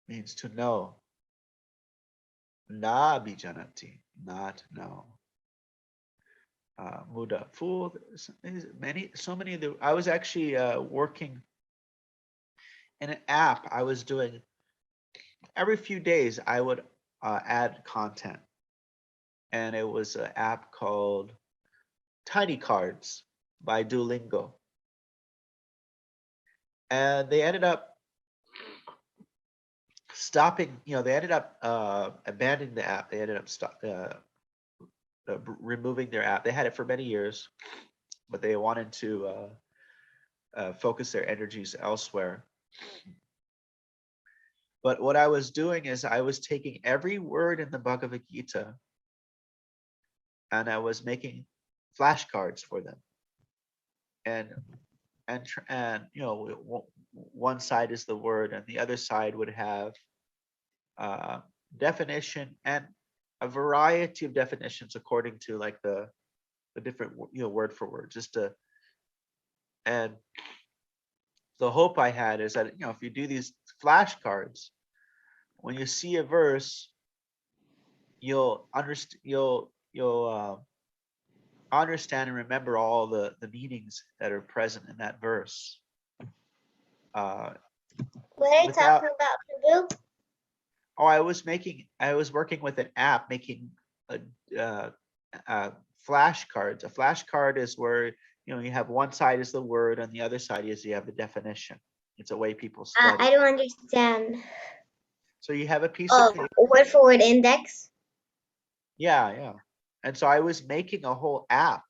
A: means to know. Na abhijanati, not know. Muda, fool. So many of the. I was actually working in an app. I was doing every few days. I would add content, and it was an app called Tiny Cards by Duolingo, and they ended up stopping. You know, they ended up abandoning the app. They ended up removing their app. They had it for many years, but they wanted to focus their energies elsewhere. But what I was doing is I was taking every word in the Bhagavad Gita and I was making flashcards for them. And you know, one side is the word and the other side would have definition and a variety of definitions according to like the different, you know, word for word, just to. And the hope I had is that, you know, if you do these flashcards, when you see a verse, you'll understand, you'll understand and remember all the meanings that are present in that verse.
D: What are you talking about, Prabhu?
A: Oh, I was working with an app making flashcards. A flashcard is where, you know, you have one side is the word and the other side is you have the definition. It's a way people study.
D: I don't understand.
A: So you have a piece of paper.
D: Word for word index?
A: Yeah. And so I was making a whole app,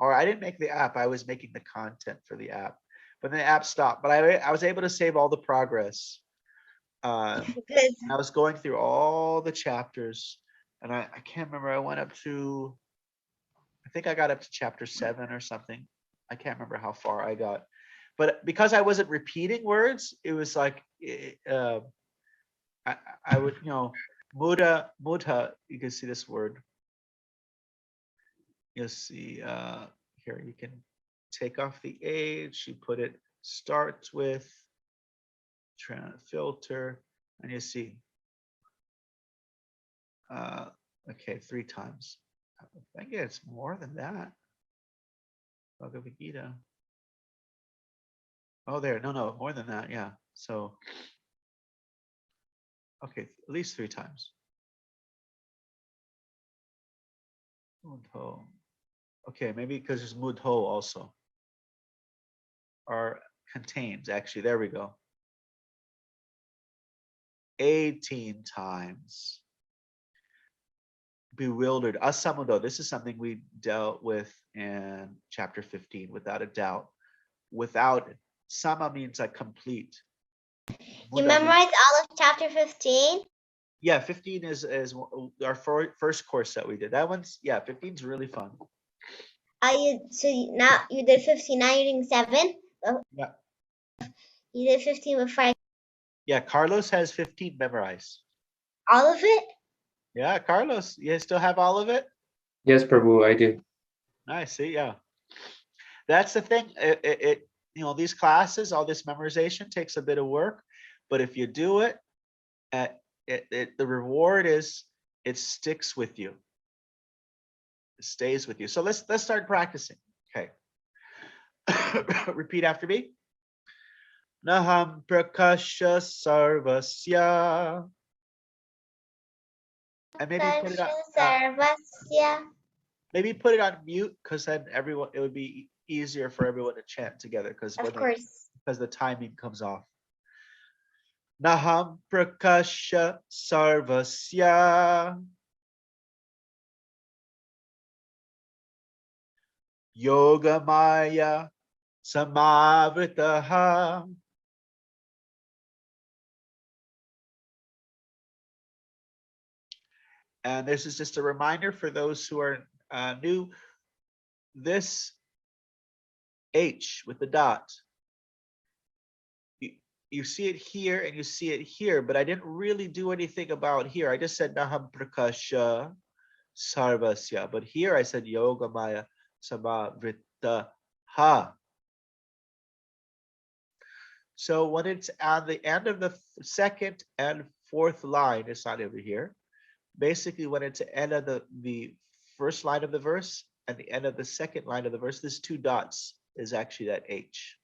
A: or I didn't make the app, I was making the content for the app. But then the app stopped. But I was able to save all the progress.
D: Good.
A: I was going through all the chapters, and I can't remember. I went up to, I think I got up to chapter 7 or something. I can't remember how far I got. But because I wasn't repeating words, it was like, I would, you know, muda, you can see this word. You'll see here, you can take off the age, you put it, starts with, filter, and you see, okay, 3 times. I think it's more than that. Bhagavad Gītā. Oh, there, no, more than that, yeah. So, okay, at least 3 times. Mudho. Okay, maybe because there's mudho also. Or contains, actually, there we go. 18 times. Bewildered. Asamudo. This is something we dealt with in chapter 15, without a doubt. Without, sama means like complete.
D: You memorized all of chapter 15?
A: Yeah, 15 is our first course that we did. That one's, yeah, 15 is really fun.
D: Now you did 15, now you're doing 7?
A: Yeah.
D: You did 15 before.
A: Yeah, Carlos has 15 memorized.
D: All of it?
A: Yeah, Carlos, you still have all of it?
E: Yes, Prabhu, I do.
A: Nice, see, yeah. That's the thing. It you know, these classes, all this memorization takes a bit of work, but if you do it, the reward is it sticks with you. It stays with you. So let's start practicing. Okay. Repeat after me. Naham prakasha sarvasya. And maybe put it on mute, because then everyone, it would be easier for everyone to chant together, because the timing comes off. Naham prakasha sarvasya yogamaya samavritaha and this is just a reminder for those who are new. This H with the dot, you see it here and you see it here, but I didn't really do anything about here. I just said Naham Prakasha Sarvasya, but here I said Yogamaya Samavritaha. So when it's at the end of the second and fourth line, it's not over here. Basically, when it's the end of the first line of the verse and the end of the second line of the verse, this 2 dots is actually that H.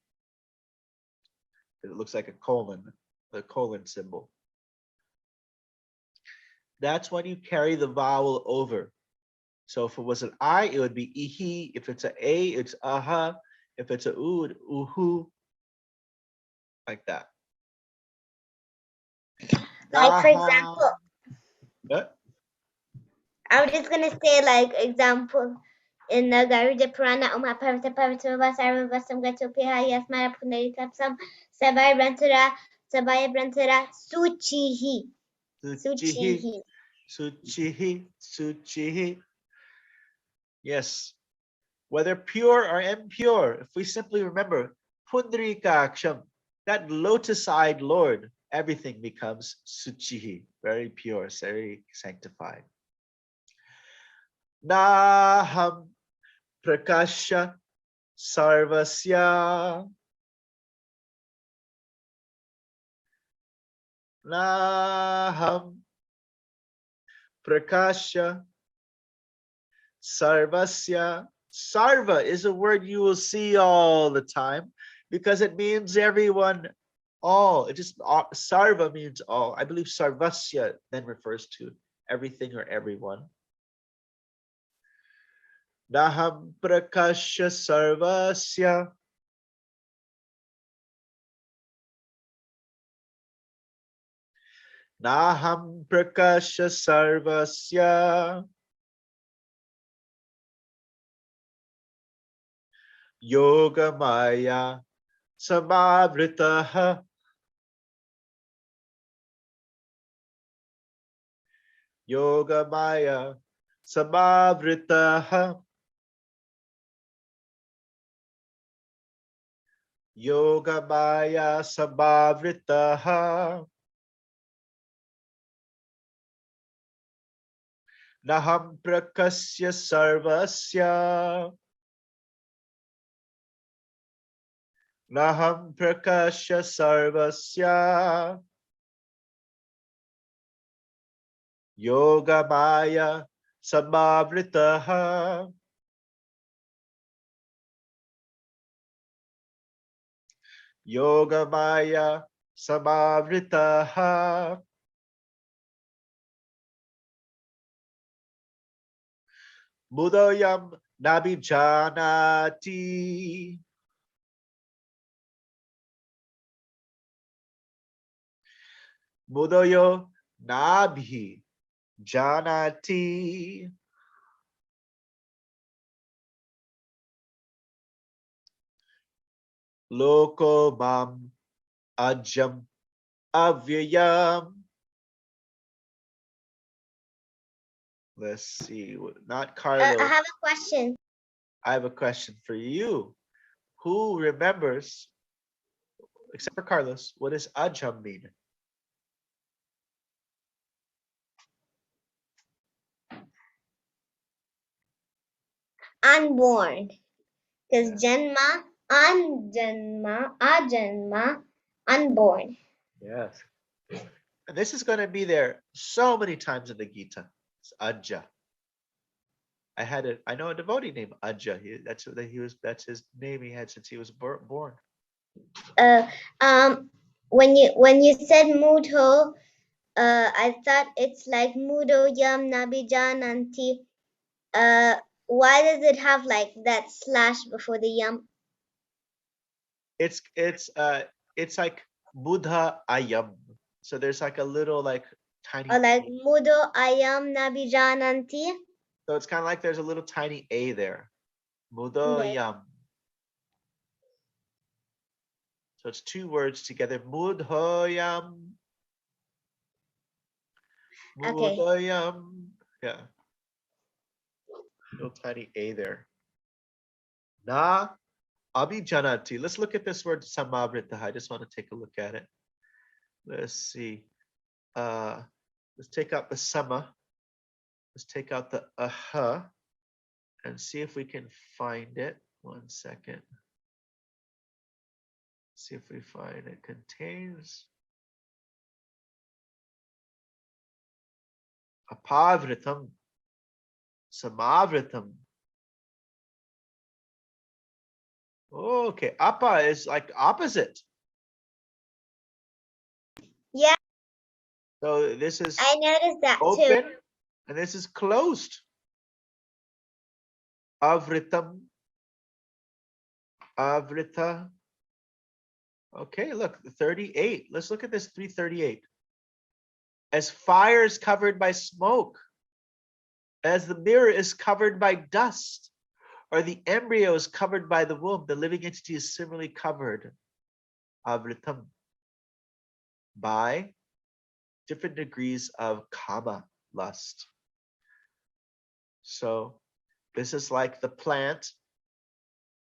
A: It looks like a colon, the colon symbol. That's when you carry the vowel over. So if it was an I, it would be ihi. If it's an A, it's aha. If it's a u, it's uhu. Like that.
D: Like, for example,
A: what?
D: I'm just gonna say, like, example in the Garuda Purana, Oma Parvata Parvatava Sarvasam Gato Piha Yasmara Punari Kapsam Sabaya Brantara Suchihi.
A: Suchihi. Yes. Whether pure or impure, if we simply remember Pundrikaksham, that lotus-eyed Lord, everything becomes Suchihi, very pure, very sanctified. Naham Prakasha Sarvasya. Naham Prakasha Sarvasya. Sarva is a word you will see all the time because it means everyone, all. It just Sarva means all. I believe Sarvasya then refers to everything or everyone. Naham Prakasha Sarvasya. Naham Prakasha Sarvasya. Yogamaya Samavritaha. Yogamaya Samavritaha. Yogamaya Samavritaha. Naham Prakasya Sarvasya. Naham Prakasha Sarvasya. Yogamaya Samavritaha. Yogamaya Samavritaha. Mudoyam Nabhijanati. Mudoyo Nabhi Janati. Loko Mam Ajam Avyayam. Let's see, not Carlos.
D: I have a question.
A: I have a question for you. Who remembers, except for Carlos, what does Ajam mean?
D: Unborn. Because Janma, Ajanma, unborn.
A: Yes. And this is going to be there so many times in the Gita. It's Aja. I had it. I know a devotee named Ajja. That's his name he had since he was born.
D: When you said Mudho, I thought it's like Mudo Yam Nabijananti. Why does it have like that slash before the yam?
A: It's like Buddha Ayam. So there's like a little like tiny.
D: Or like Mudo Ayam Nabijananti.
A: So it's kind of like there's a little tiny A there. Mudo Yam. So it's two words together. Mudhoyam.
D: Okay.
A: Mudhoyam. Yeah. Little tiny A there. Na abhijanati. Let's look at this word samavrita. I just want to take a look at it. Let's see. Let's take out the sama. Let's take out the aha and see if we can find it. 1 second. See if we find it contains apavritam, samavritam. Okay, apa is like opposite.
D: Yeah.
A: So this is
D: I noticed that
A: open,
D: too.
A: and this is closed. Avritam, avrita. Okay, look, 38. Let's look at this 338. As fire is covered by smoke, as the mirror is covered by dust, or the embryo is covered by the womb, the living entity is similarly covered, avritam, by different degrees of kama, lust. So this is like the plant,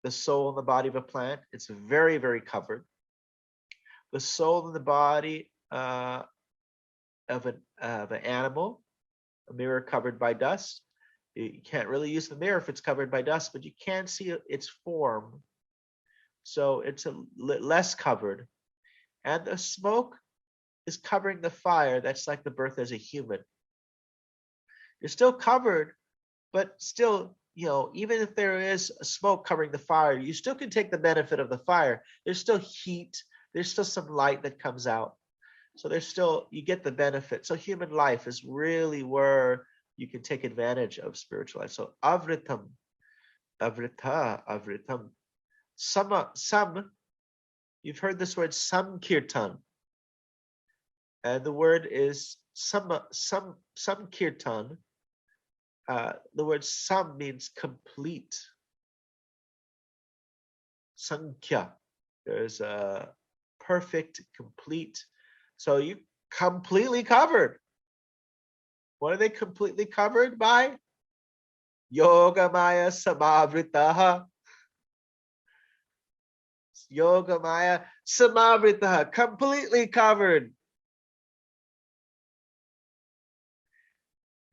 A: the soul and the body of a plant. It's very, very covered. The soul and the body of an animal, a mirror covered by dust. You can't really use the mirror if it's covered by dust, but you can see its form. So it's less covered. And the smoke is covering the fire. That's like the birth as a human. You're still covered, but still, even if there is smoke covering the fire, you still can take the benefit of the fire. There's still heat. There's still some light that comes out. So you get the benefit. So human life is really where you can take advantage of spiritual life. So avritam, avrita, avritam. Some, you've heard this word samkirtan. And the word is samkirtan. The word sam means complete. Sankhya. There's a perfect, complete. So you completely covered. What are they completely covered by? Yogamaya samavritaha. Yogamaya samavritaha. Completely covered.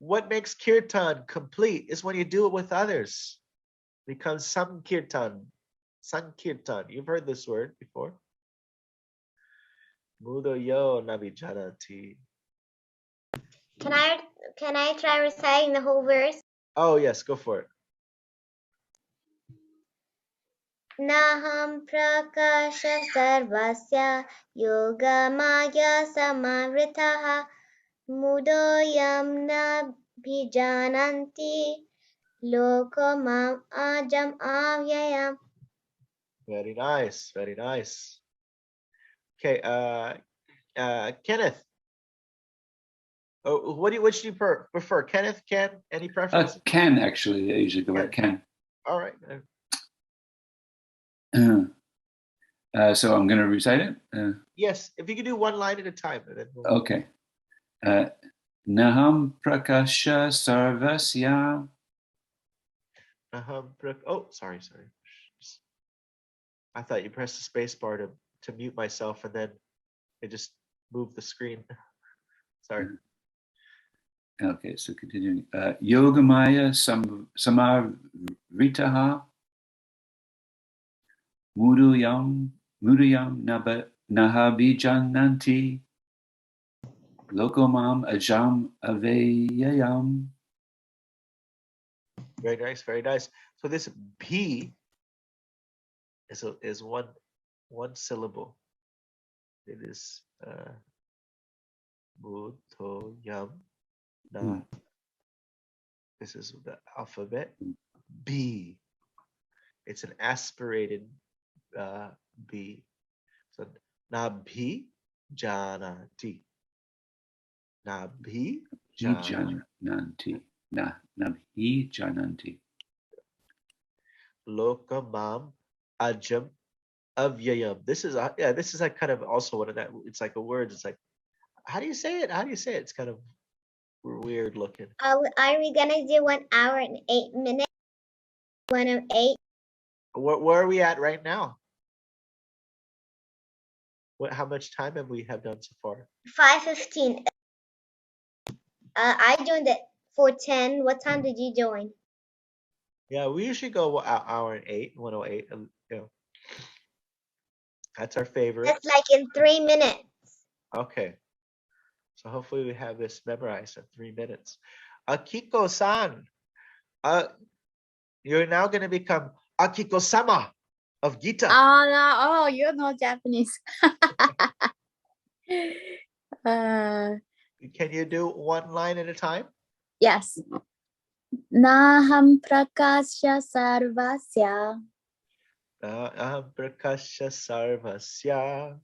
A: What makes kirtan complete is when you do it with others. It becomes samkirtan. Sankirtan. You've heard this word before. Mudo yo navijanati.
D: Can I try reciting the whole verse?
A: Oh yes, go for it.
D: Naham prakasha sarvasya yogamaya samavritaha mudoyam nabhijananti lokamam ajam avyayam.
A: Very nice, very nice. Okay, Kenneth. Oh, which do you prefer? Kenneth, Ken? Any preference?
C: Ken, actually. I usually go by Ken.
A: All right.
C: So I'm going to recite it?
A: Yes, if you could do one line at a time. Then
C: Okay. Naham prakasha sarvasya.
A: Oh, sorry. I thought you pressed the space bar to mute myself, and then it just moved the screen. Sorry.
C: Okay, so continuing. Yogamaya samarvitaha muduyam nahabijananti lokomam ajam aveyayam.
A: Very nice, very nice. So this bhi is one syllable. It is Bhutto Yam Na. This is the alphabet. B. It's an aspirated B. So Nabhi Janati. Nabhi
C: Jananti. Nabhi Jananti.
A: Lokamam Ajam Avyayam. This is like kind of also one of that. It's like a word. It's like, how do you say it? How do you say it? It's kind of weird looking.
D: Are we gonna do 1 hour and 8 minutes? 1:08.
A: Where are we at right now? How much time have we done so far?
D: 5:15. I joined at 4:10. What time did you join?
A: Yeah, we usually go hour and 8, 108. You know, that's our favorite.
D: That's like in 3 minutes.
A: Okay. So hopefully we have this memorized in 3 minutes. Akiko-san, you're now going to become Akiko-sama of Gita.
B: Oh no! Oh, you know Japanese.
A: Can you do one line at a time?
B: Yes. Naham prakasya sarvasya
A: Prakasha sarvasya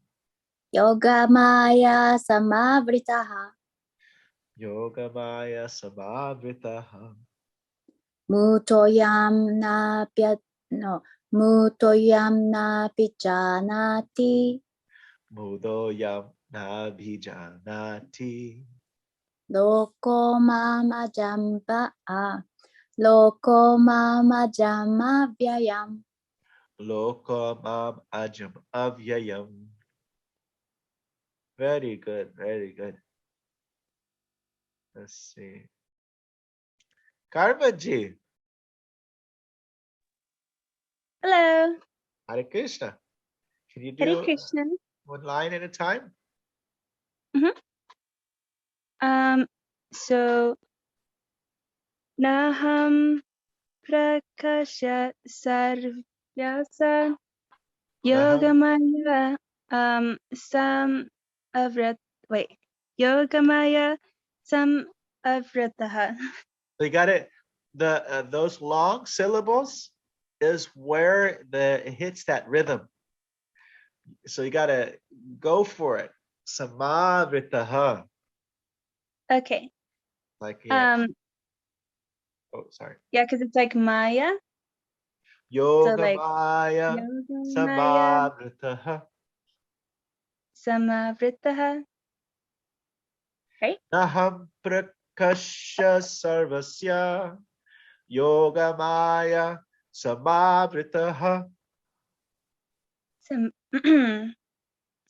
B: yogamaya samavritaha
A: yogamaya samavritaha
B: mutoyam na pijanati
A: mudoyam nabhijanati
B: loko mama jama vyayam.
A: Lokamam ajam avyayam. Very good, very good. Let's see. Karmaji.
G: Hello.
A: Hare Krishna. Can you
G: Hare
A: do
G: Krishna.
A: one line at a time?
G: So Naham Prakasha Sarvyasa Yogamaya Sam Avrat Yogamaya Sam Avrataha.
A: So you got it. Those long syllables is where it hits that rhythm. So you got to go for it. Samavritaha.
G: Okay.
A: Like yeah. Oh, sorry.
G: Yeah, because it's like Maya.
A: Yogamaya
G: Yogamaya
A: samavritaha.
G: Samavritaha. Right?
A: Naham prakasha sarvasya yogamaya samavritaha.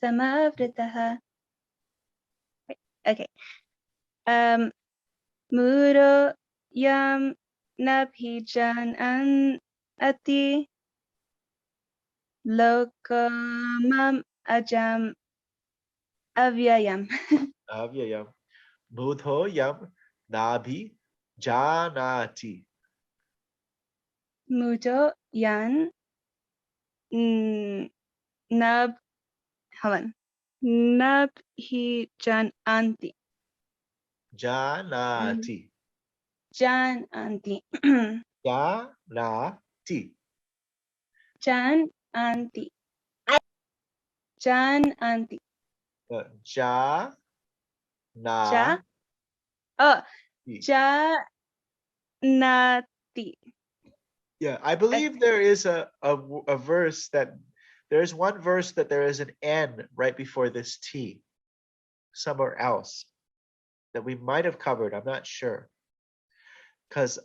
G: Samavritaha. Right. Okay. Muro yam nabhijan an ati lokamam ajam avyayam.
A: Avyayam. Budho yam nabhi janati.
G: Muto yan nab havan nabhijan anti.
A: Janati.
G: Jan anti.
A: Janati.
G: Jan anti. Jan anti.
A: Ja na.
G: Ja. Oh, ja nati.
A: Yeah, I believe there is a verse that there's one verse that there is an N right before this T somewhere else that we might have covered. I'm not sure. Because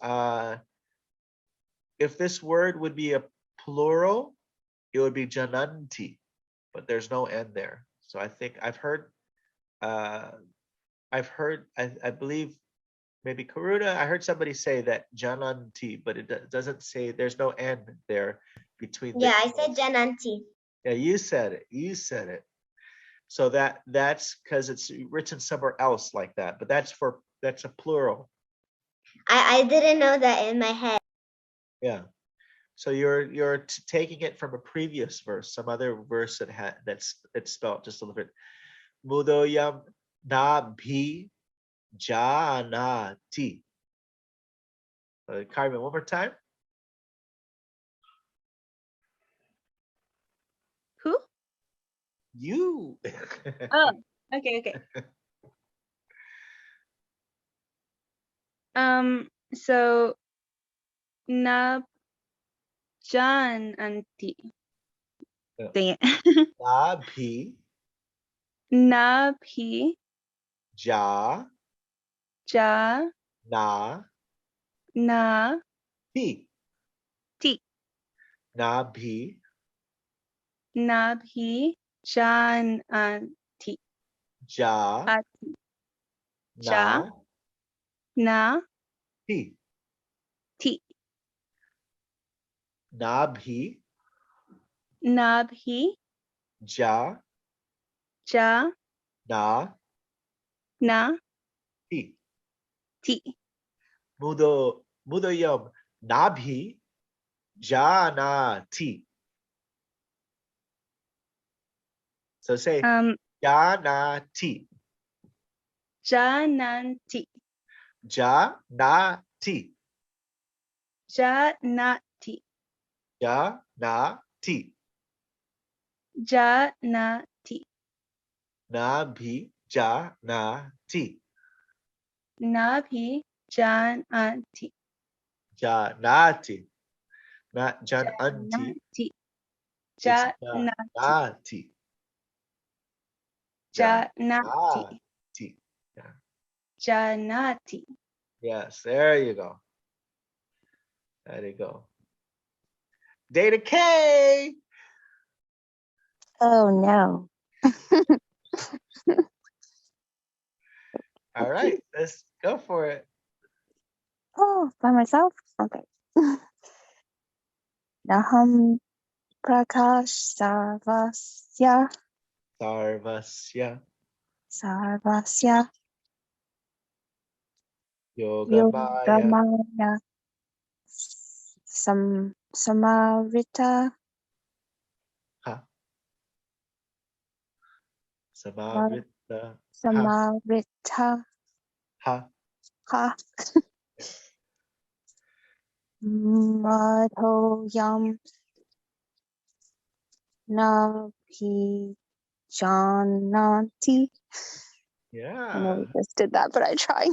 A: if this word would be a plural, it would be jananti, but there's no N there. So I think I believe maybe Karuda, I heard somebody say that jananti, but it doesn't say, there's no N there between.
D: Yeah, I said jananti.
A: Yeah, you said it. So that's because it's written somewhere else like that, but that's a plural.
D: I didn't know that in my head.
A: Yeah. So you're taking it from a previous verse, some other verse that's spelled just a little bit. Mudoyam na bhi janati. Carmen, one more time.
G: Who?
A: You.
G: Oh, okay. So na jananti.
A: Yeah.
G: Dang it.
A: Na bhi
G: Na bhi
A: ja
G: ja
A: na
G: na
A: ti.
G: ti.
A: Na bhi
G: Na bhi jananti.
A: ja
G: Ati. Ja
A: na
G: na
A: ti.
G: ti.
A: Na bhi
G: Na bhi
A: ja
G: ja
A: na
G: na
A: ti.
G: ti.
A: Mudoyam na bhi janati. So say janati.
G: Jananti.
A: Janati.
G: Janati.
A: Janati.
G: Janati.
A: Nabhi janati.
G: Nabhi jananti.
A: Janati. Not jananti.
G: Janati.
A: It's
G: Janati.
A: janati.
G: Janati.
A: Janati. Yeah.
G: Janati.
A: Yes, there you go. There you go. Data K.
H: Oh no.
A: All right, let's go for it.
H: Oh, by myself? Okay. Naham prakash sarvasya
A: Sarvasya Yogamaya
H: yogamaya samarita
A: Ha. Samarita
H: samarita
A: Ha.
H: ha madhoyam nabhi jananti. I know we
A: Yeah.
H: just did that, but I tried.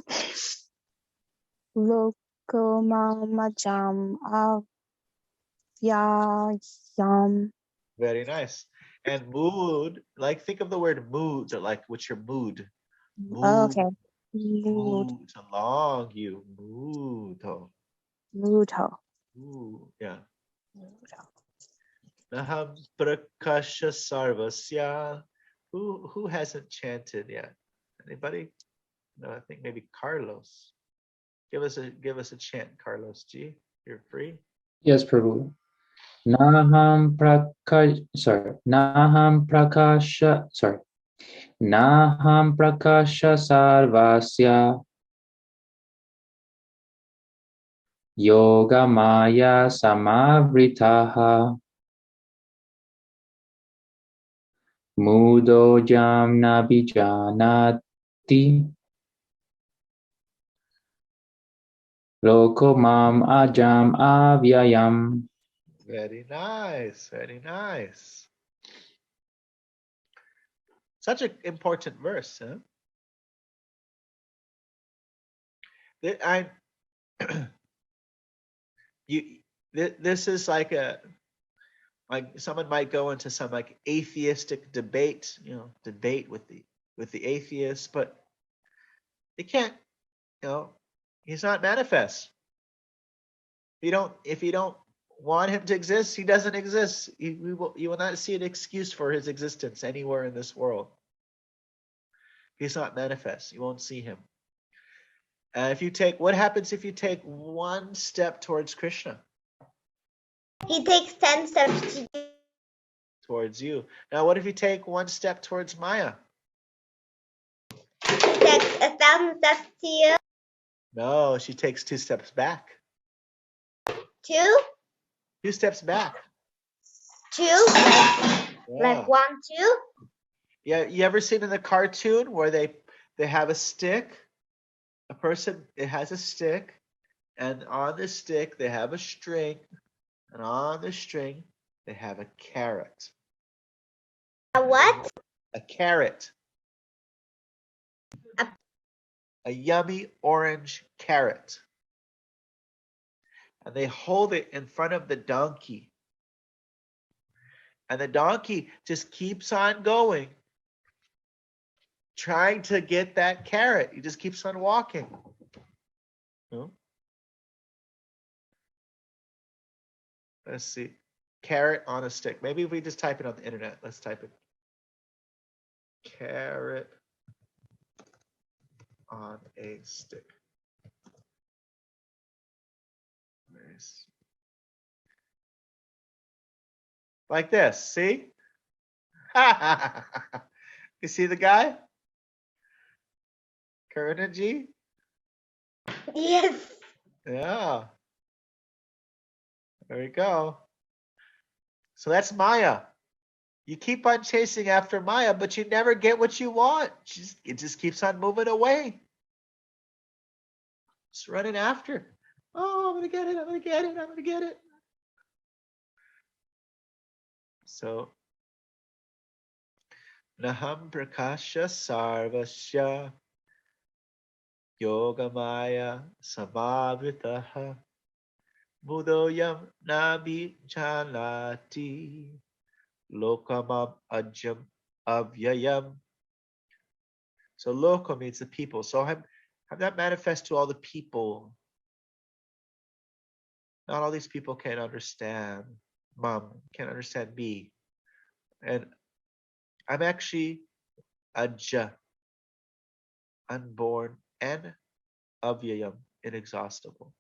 H: Lokomamajam avyayam.
A: Very nice. And mood, like think of the word mood, like what's your mood?
H: Oh,
A: Mood.
H: okay. Mood.
A: Mood along you. Mood.
H: Moodho.
A: Ooh, yeah. Naham prakasha sarvasya. Who hasn't chanted yet? Anybody? No, I think maybe Carlos. Give us a chant, Carlos G. You're free.
E: Yes, Prabhu. Naham prakasha sarvasya yogamaya samavritaha mudojam nabijanati lokomam ajam avyayam.
A: Very nice. Very nice. Such an important verse, huh? This is like someone might go into some like atheistic debate, debate with the atheists, but they can't, he's not manifest. If you don't want him to exist, he doesn't exist. You will not see an excuse for his existence anywhere in this world. He's not manifest. You won't see him. What happens if you take one step towards Krishna?
D: He takes 10 steps
A: towards you. Now, what if you take one step towards Maya?
D: He takes 1,000 steps to you.
A: No, she takes 2 steps back.
D: 2.
A: 2 steps back.
D: 2, like 1, 2.
A: Yeah, you ever seen in the cartoon where they have a stick? A person, it has a stick, and on the stick they have a string, and on the string they have a carrot.
D: A what?
A: A carrot. A yummy orange carrot. And they hold it in front of the donkey. And the donkey just keeps on going, trying to get that carrot. He just keeps on walking. Let's see. Carrot on a stick. Maybe if we just type it on the internet. Let's type it. Carrot on a stick. Nice. Like this, see? You see the guy? Karunaji?
D: Yes.
A: Yeah. There we go. So that's Maya. You keep on chasing after Maya, but you never get what you want. It just keeps on moving away. Just running after. Oh, I'm going to get it. I'm going to get it. I'm going to get it. So, Naham Prakasha Sarvasya Yogamaya Samavritaha Mudoyam Nabi Janati Lokamam Ajam Avyayam. So Loka means the people. So have that manifest to all the people. Not all these people can understand. Mom can't understand me. And I'm actually Aja, unborn, and Avyayam, inexhaustible.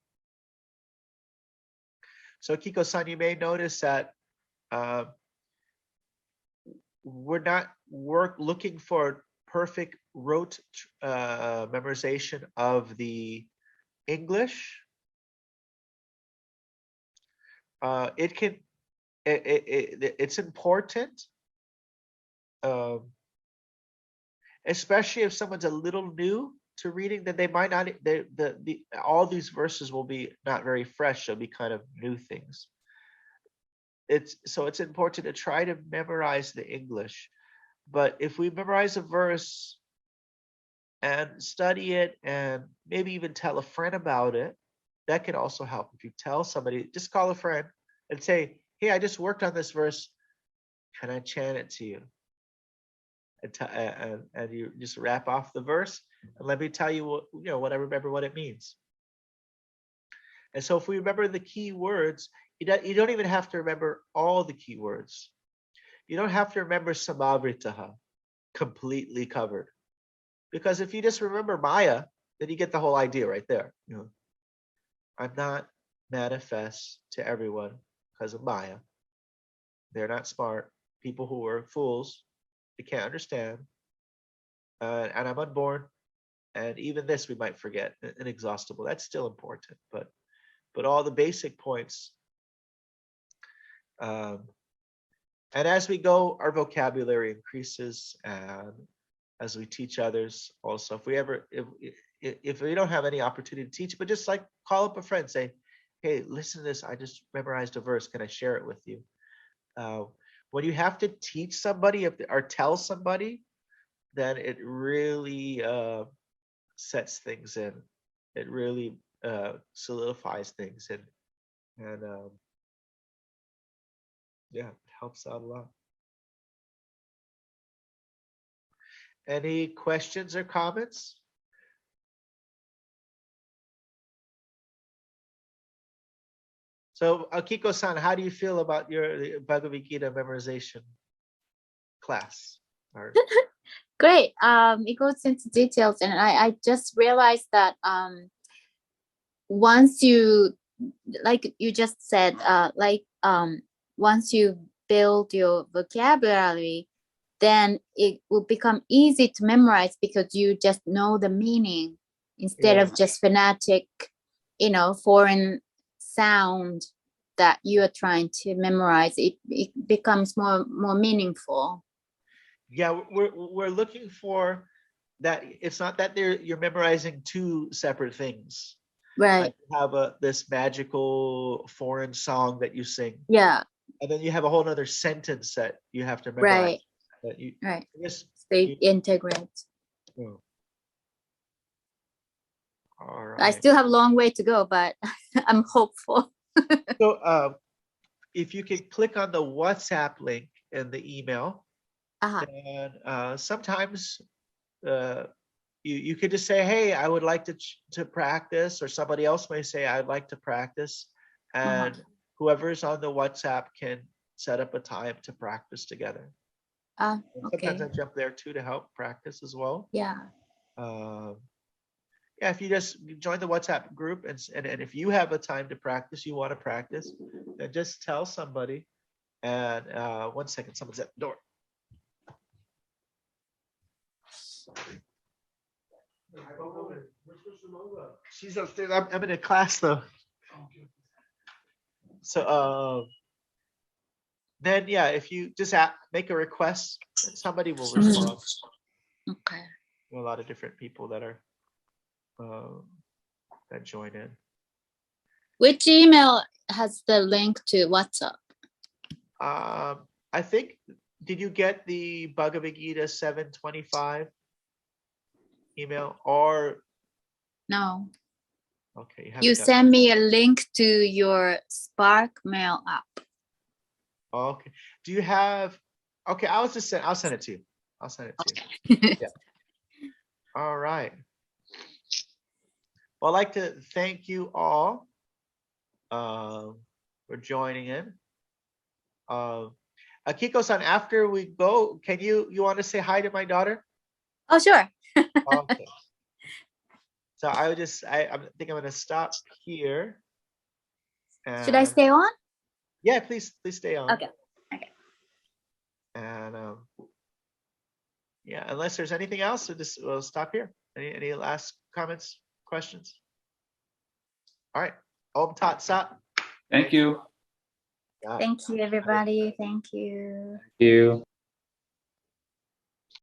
A: So Kiko-san, you may notice that we're not looking for perfect rote memorization of the English. It's important, especially if someone's a little new to reading, that they might not. All these verses will be not very fresh. They'll be kind of new things. It's important to try to memorize the English. But if we memorize a verse and study it and maybe even tell a friend about it, that can also help. If you tell somebody, just call a friend and say, hey, I just worked on this verse. Can I chant it to you? And you just wrap off the verse and let me tell you what I remember what it means. And so if we remember the key words, you don't even have to remember all the key words. You don't have to remember Samavritaha completely covered. Because if you just remember Maya, then you get the whole idea right there. I'm not manifest to everyone because of Maya. They're not smart. People who are fools, they can't understand. And I'm unborn. And even this we might forget, inexhaustible. That's still important. But all the basic points. And as we go, our vocabulary increases, and as we teach others also. If we don't have any opportunity to teach, but just like call up a friend, say, hey, listen to this. I just memorized a verse. Can I share it with you? When you have to teach somebody or tell somebody, then it really sets things in. It really solidifies things, and yeah, it helps out a lot. Any questions or comments? So Akiko-san, how do you feel about your Bhagavad Gita memorization class?
B: Great. It goes into details, and I just realized that once you, like you just said, once you build your vocabulary, then it will become easy to memorize because you just know the meaning instead of just phonetic, foreign sound that you are trying to memorize, it becomes more meaningful.
A: Yeah, we're looking for that. It's not that you're memorizing two separate things.
B: Right.
A: Like you have this magical foreign song that you sing.
B: Yeah.
A: And then you have a whole other sentence that you have to memorize.
B: Right.
A: That you,
B: Right.
A: Yes.
B: They integrate.
A: Oh. All right.
B: I still have a long way to go, but I'm hopeful.
A: So if you could click on the WhatsApp link in the email, and sometimes you could just say, hey, I would like to practice, or somebody else may say, I'd like to practice, and whoever's on the WhatsApp can set up a time to practice together.
B: Okay.
A: Sometimes I jump there too to help practice as well.
B: Yeah.
A: Yeah, if you just join the WhatsApp group and if you have a time to practice, you want to practice, then just tell somebody. And 1 second, someone's at the door. She's upstairs. I'm in a class though. So then yeah, if you just make a request, somebody will respond.
B: Okay.
A: There are a lot of different people that are that join in.
B: Which email has the link to WhatsApp?
A: I think, did you get the Bhagavad Gītā 725 email or?
B: No.
A: Okay.
B: You send me a link to your Spark Mail app.
A: Okay. Do you have? Okay, I'll send it to you. I'll send it to you. Yeah. All right. Well, I'd like to thank you all for joining in. Akiko-san, after we go, can you want to say hi to my daughter?
B: Oh, sure.
A: Okay. So I think I'm going to stop here.
B: Should I stay on?
A: Yeah, please stay on.
B: Okay.
A: And yeah, unless there's anything else, we'll stop here. Any last comments, questions? All right. Om Tat Sat.
C: Thank you.
B: Thank you, everybody. Thank you.
E: Thank you.